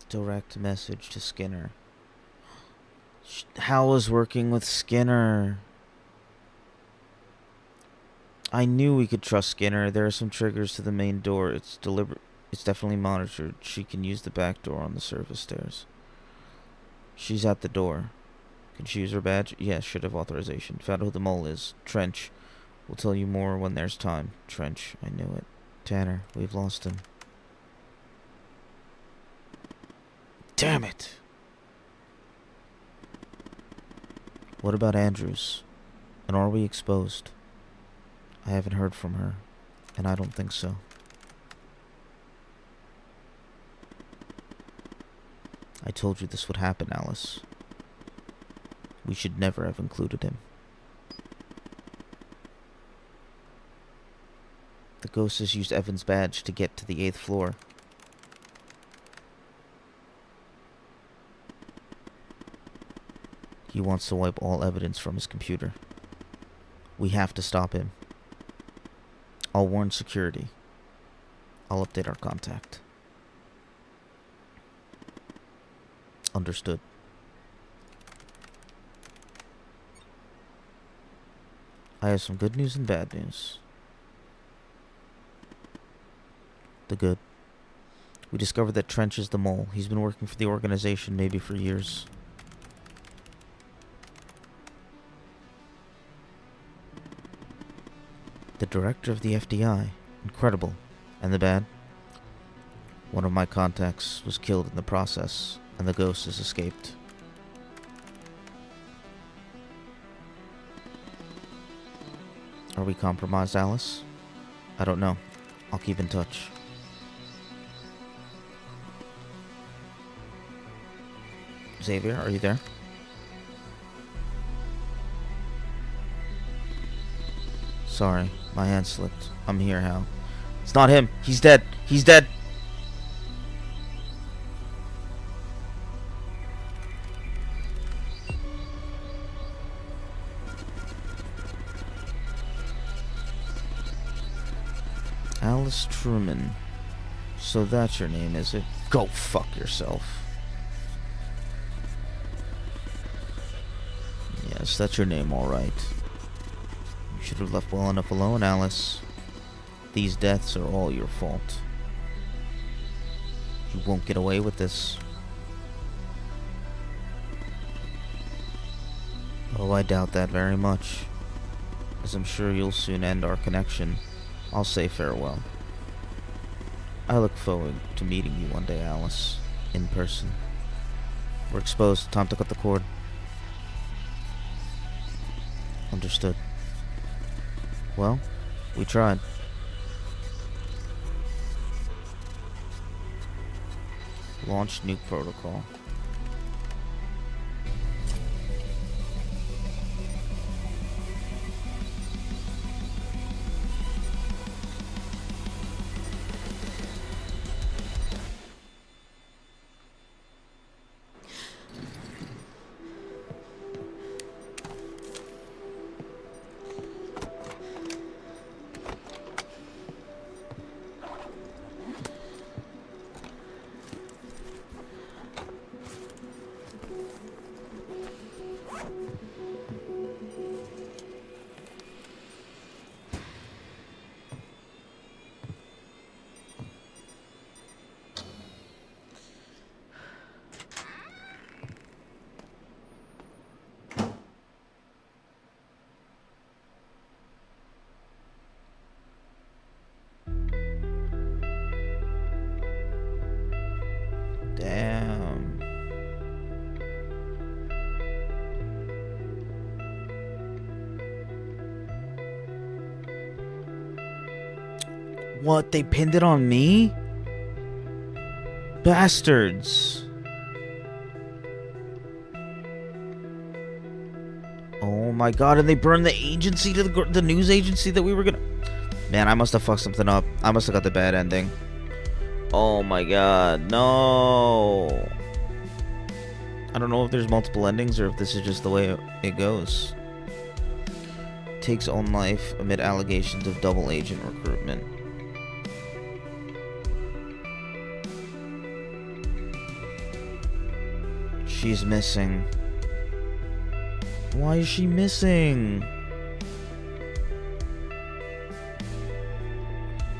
Direct message to Skinner. Hal was working with Skinner. I knew we could trust Skinner. There are some triggers to the main door. It's deliberate. It's definitely monitored. She can use the back door on the service stairs. She's at the door. Can she use her badge? Yes, should have authorization. Found out who the mole is. Trench. We'll tell you more when there's time. Trench. I knew it. Tanner, we've lost him. Damn it! What about Andrews? And are we exposed? I haven't heard from her, and I don't think so. I told you this would happen, Alice. We should never have included him. The ghost has used Evan's badge to get to the 8th floor. He wants to wipe all evidence from his computer. We have to stop him. I'll warn security. I'll update our contact. Understood. I have some good news and bad news. The good. We discovered that Trench is the mole. He's been working for the organization maybe for years. The director of the FDI. Incredible. And the bad? One of my contacts was killed in the process, and the ghost has escaped. Are we compromised, Alice? I don't know. I'll keep in touch. Xavier, are you there? Sorry, my hand slipped. I'm here, Hal. It's not him. He's dead. He's dead. Alice Truman. So that's your name, is it? Go fuck yourself. Yes, that's your name, all right. You should have left well enough alone, Alice. These deaths are all your fault. You won't get away with this. Although I doubt that very much, as I'm sure you'll soon end our connection, I'll say farewell. I look forward to meeting you one day, Alice, in person. We're exposed. Time to cut the cord. Understood. Well, we tried. Launch nuke protocol. Damn. What? They pinned it on me? Bastards. Oh my god, and they burned the agency to the news agency that we were gonna... Man, I must have fucked something up. I must have got the bad ending. Oh my god, no. I don't know if there's multiple endings or if this is just the way it goes. Takes own life amid allegations of double agent recruitment. She's missing. Why is she missing?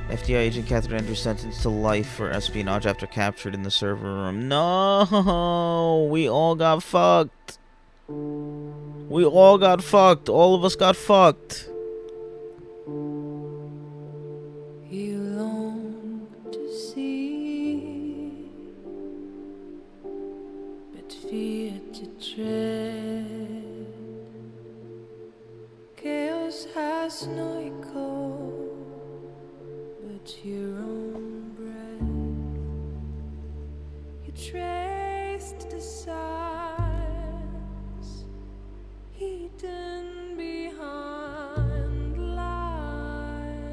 FBI agent Catherine Andrews sentenced to life for espionage after captured in the server room. No, we all got fucked. We all got fucked. All of us got fucked. You long to see, but fear to tread. Chaos has no echo, but your own breath. You traced the signs hidden behind lies.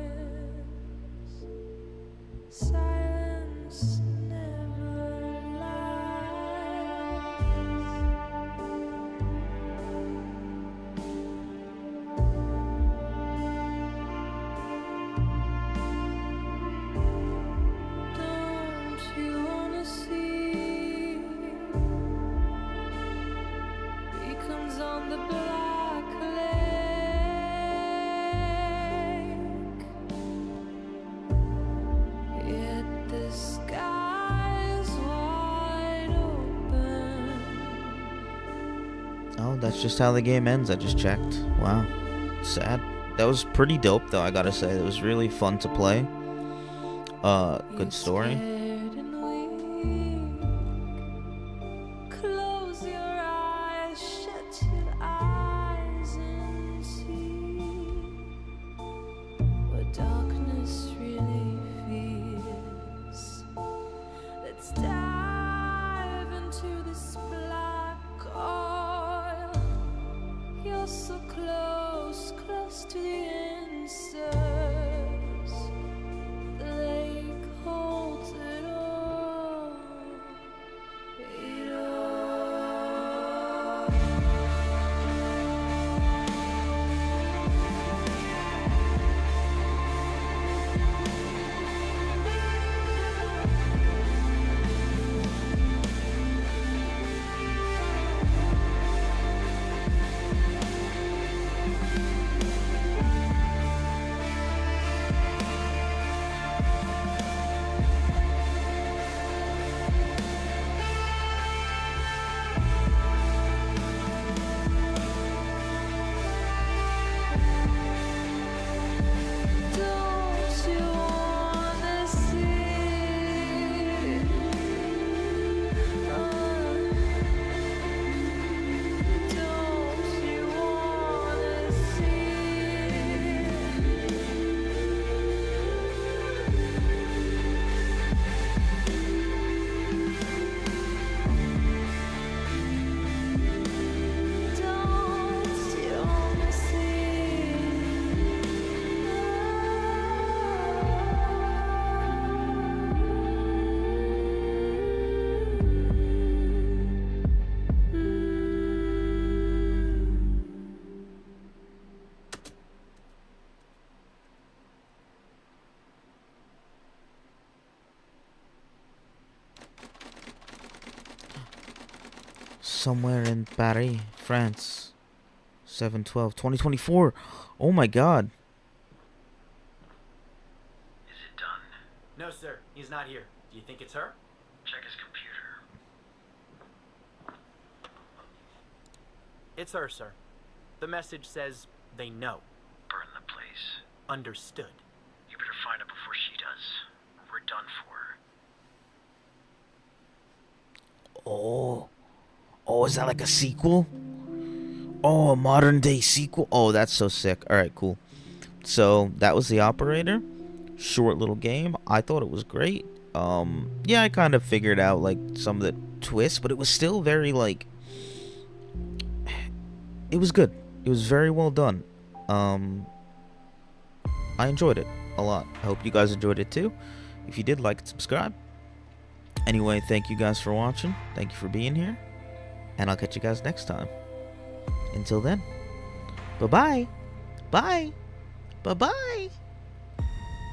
Silence never lies. Don't you wanna see beacons on the black lake? Yet the sky is wide open. Oh, that's just how the game ends. I just checked. Wow. Sad. That was pretty dope, though, I gotta say. It was really fun to play. Good story. Scared and weak. Close your eyes, shut your eyes and see what darkness really feels. Let's dive into this black oil. You're so close, close to the answers. The lake holds it all. It all. somewhere in Paris, France. 7/12/2024. Oh my god. Is it done? No, sir. He's not here. Do you think it's her? Check his computer. It's her, sir. The message says they know. Burn the place. Understood. You better find her before she does. We're done for. Oh. Oh, is that like a sequel? Oh, a modern day sequel? Oh, that's so sick. Alright, cool. So, that was The Operator. Short little game. I thought it was great. Yeah, I kind of figured out, like, some of the twists, but it was still very, like... It was good. It was very well done. I enjoyed it a lot. I hope you guys enjoyed it too. If you did, like and subscribe. Anyway, thank you guys for watching. Thank you for being here. And I'll catch you guys next time. Until then, bye-bye. Bye. Bye-bye.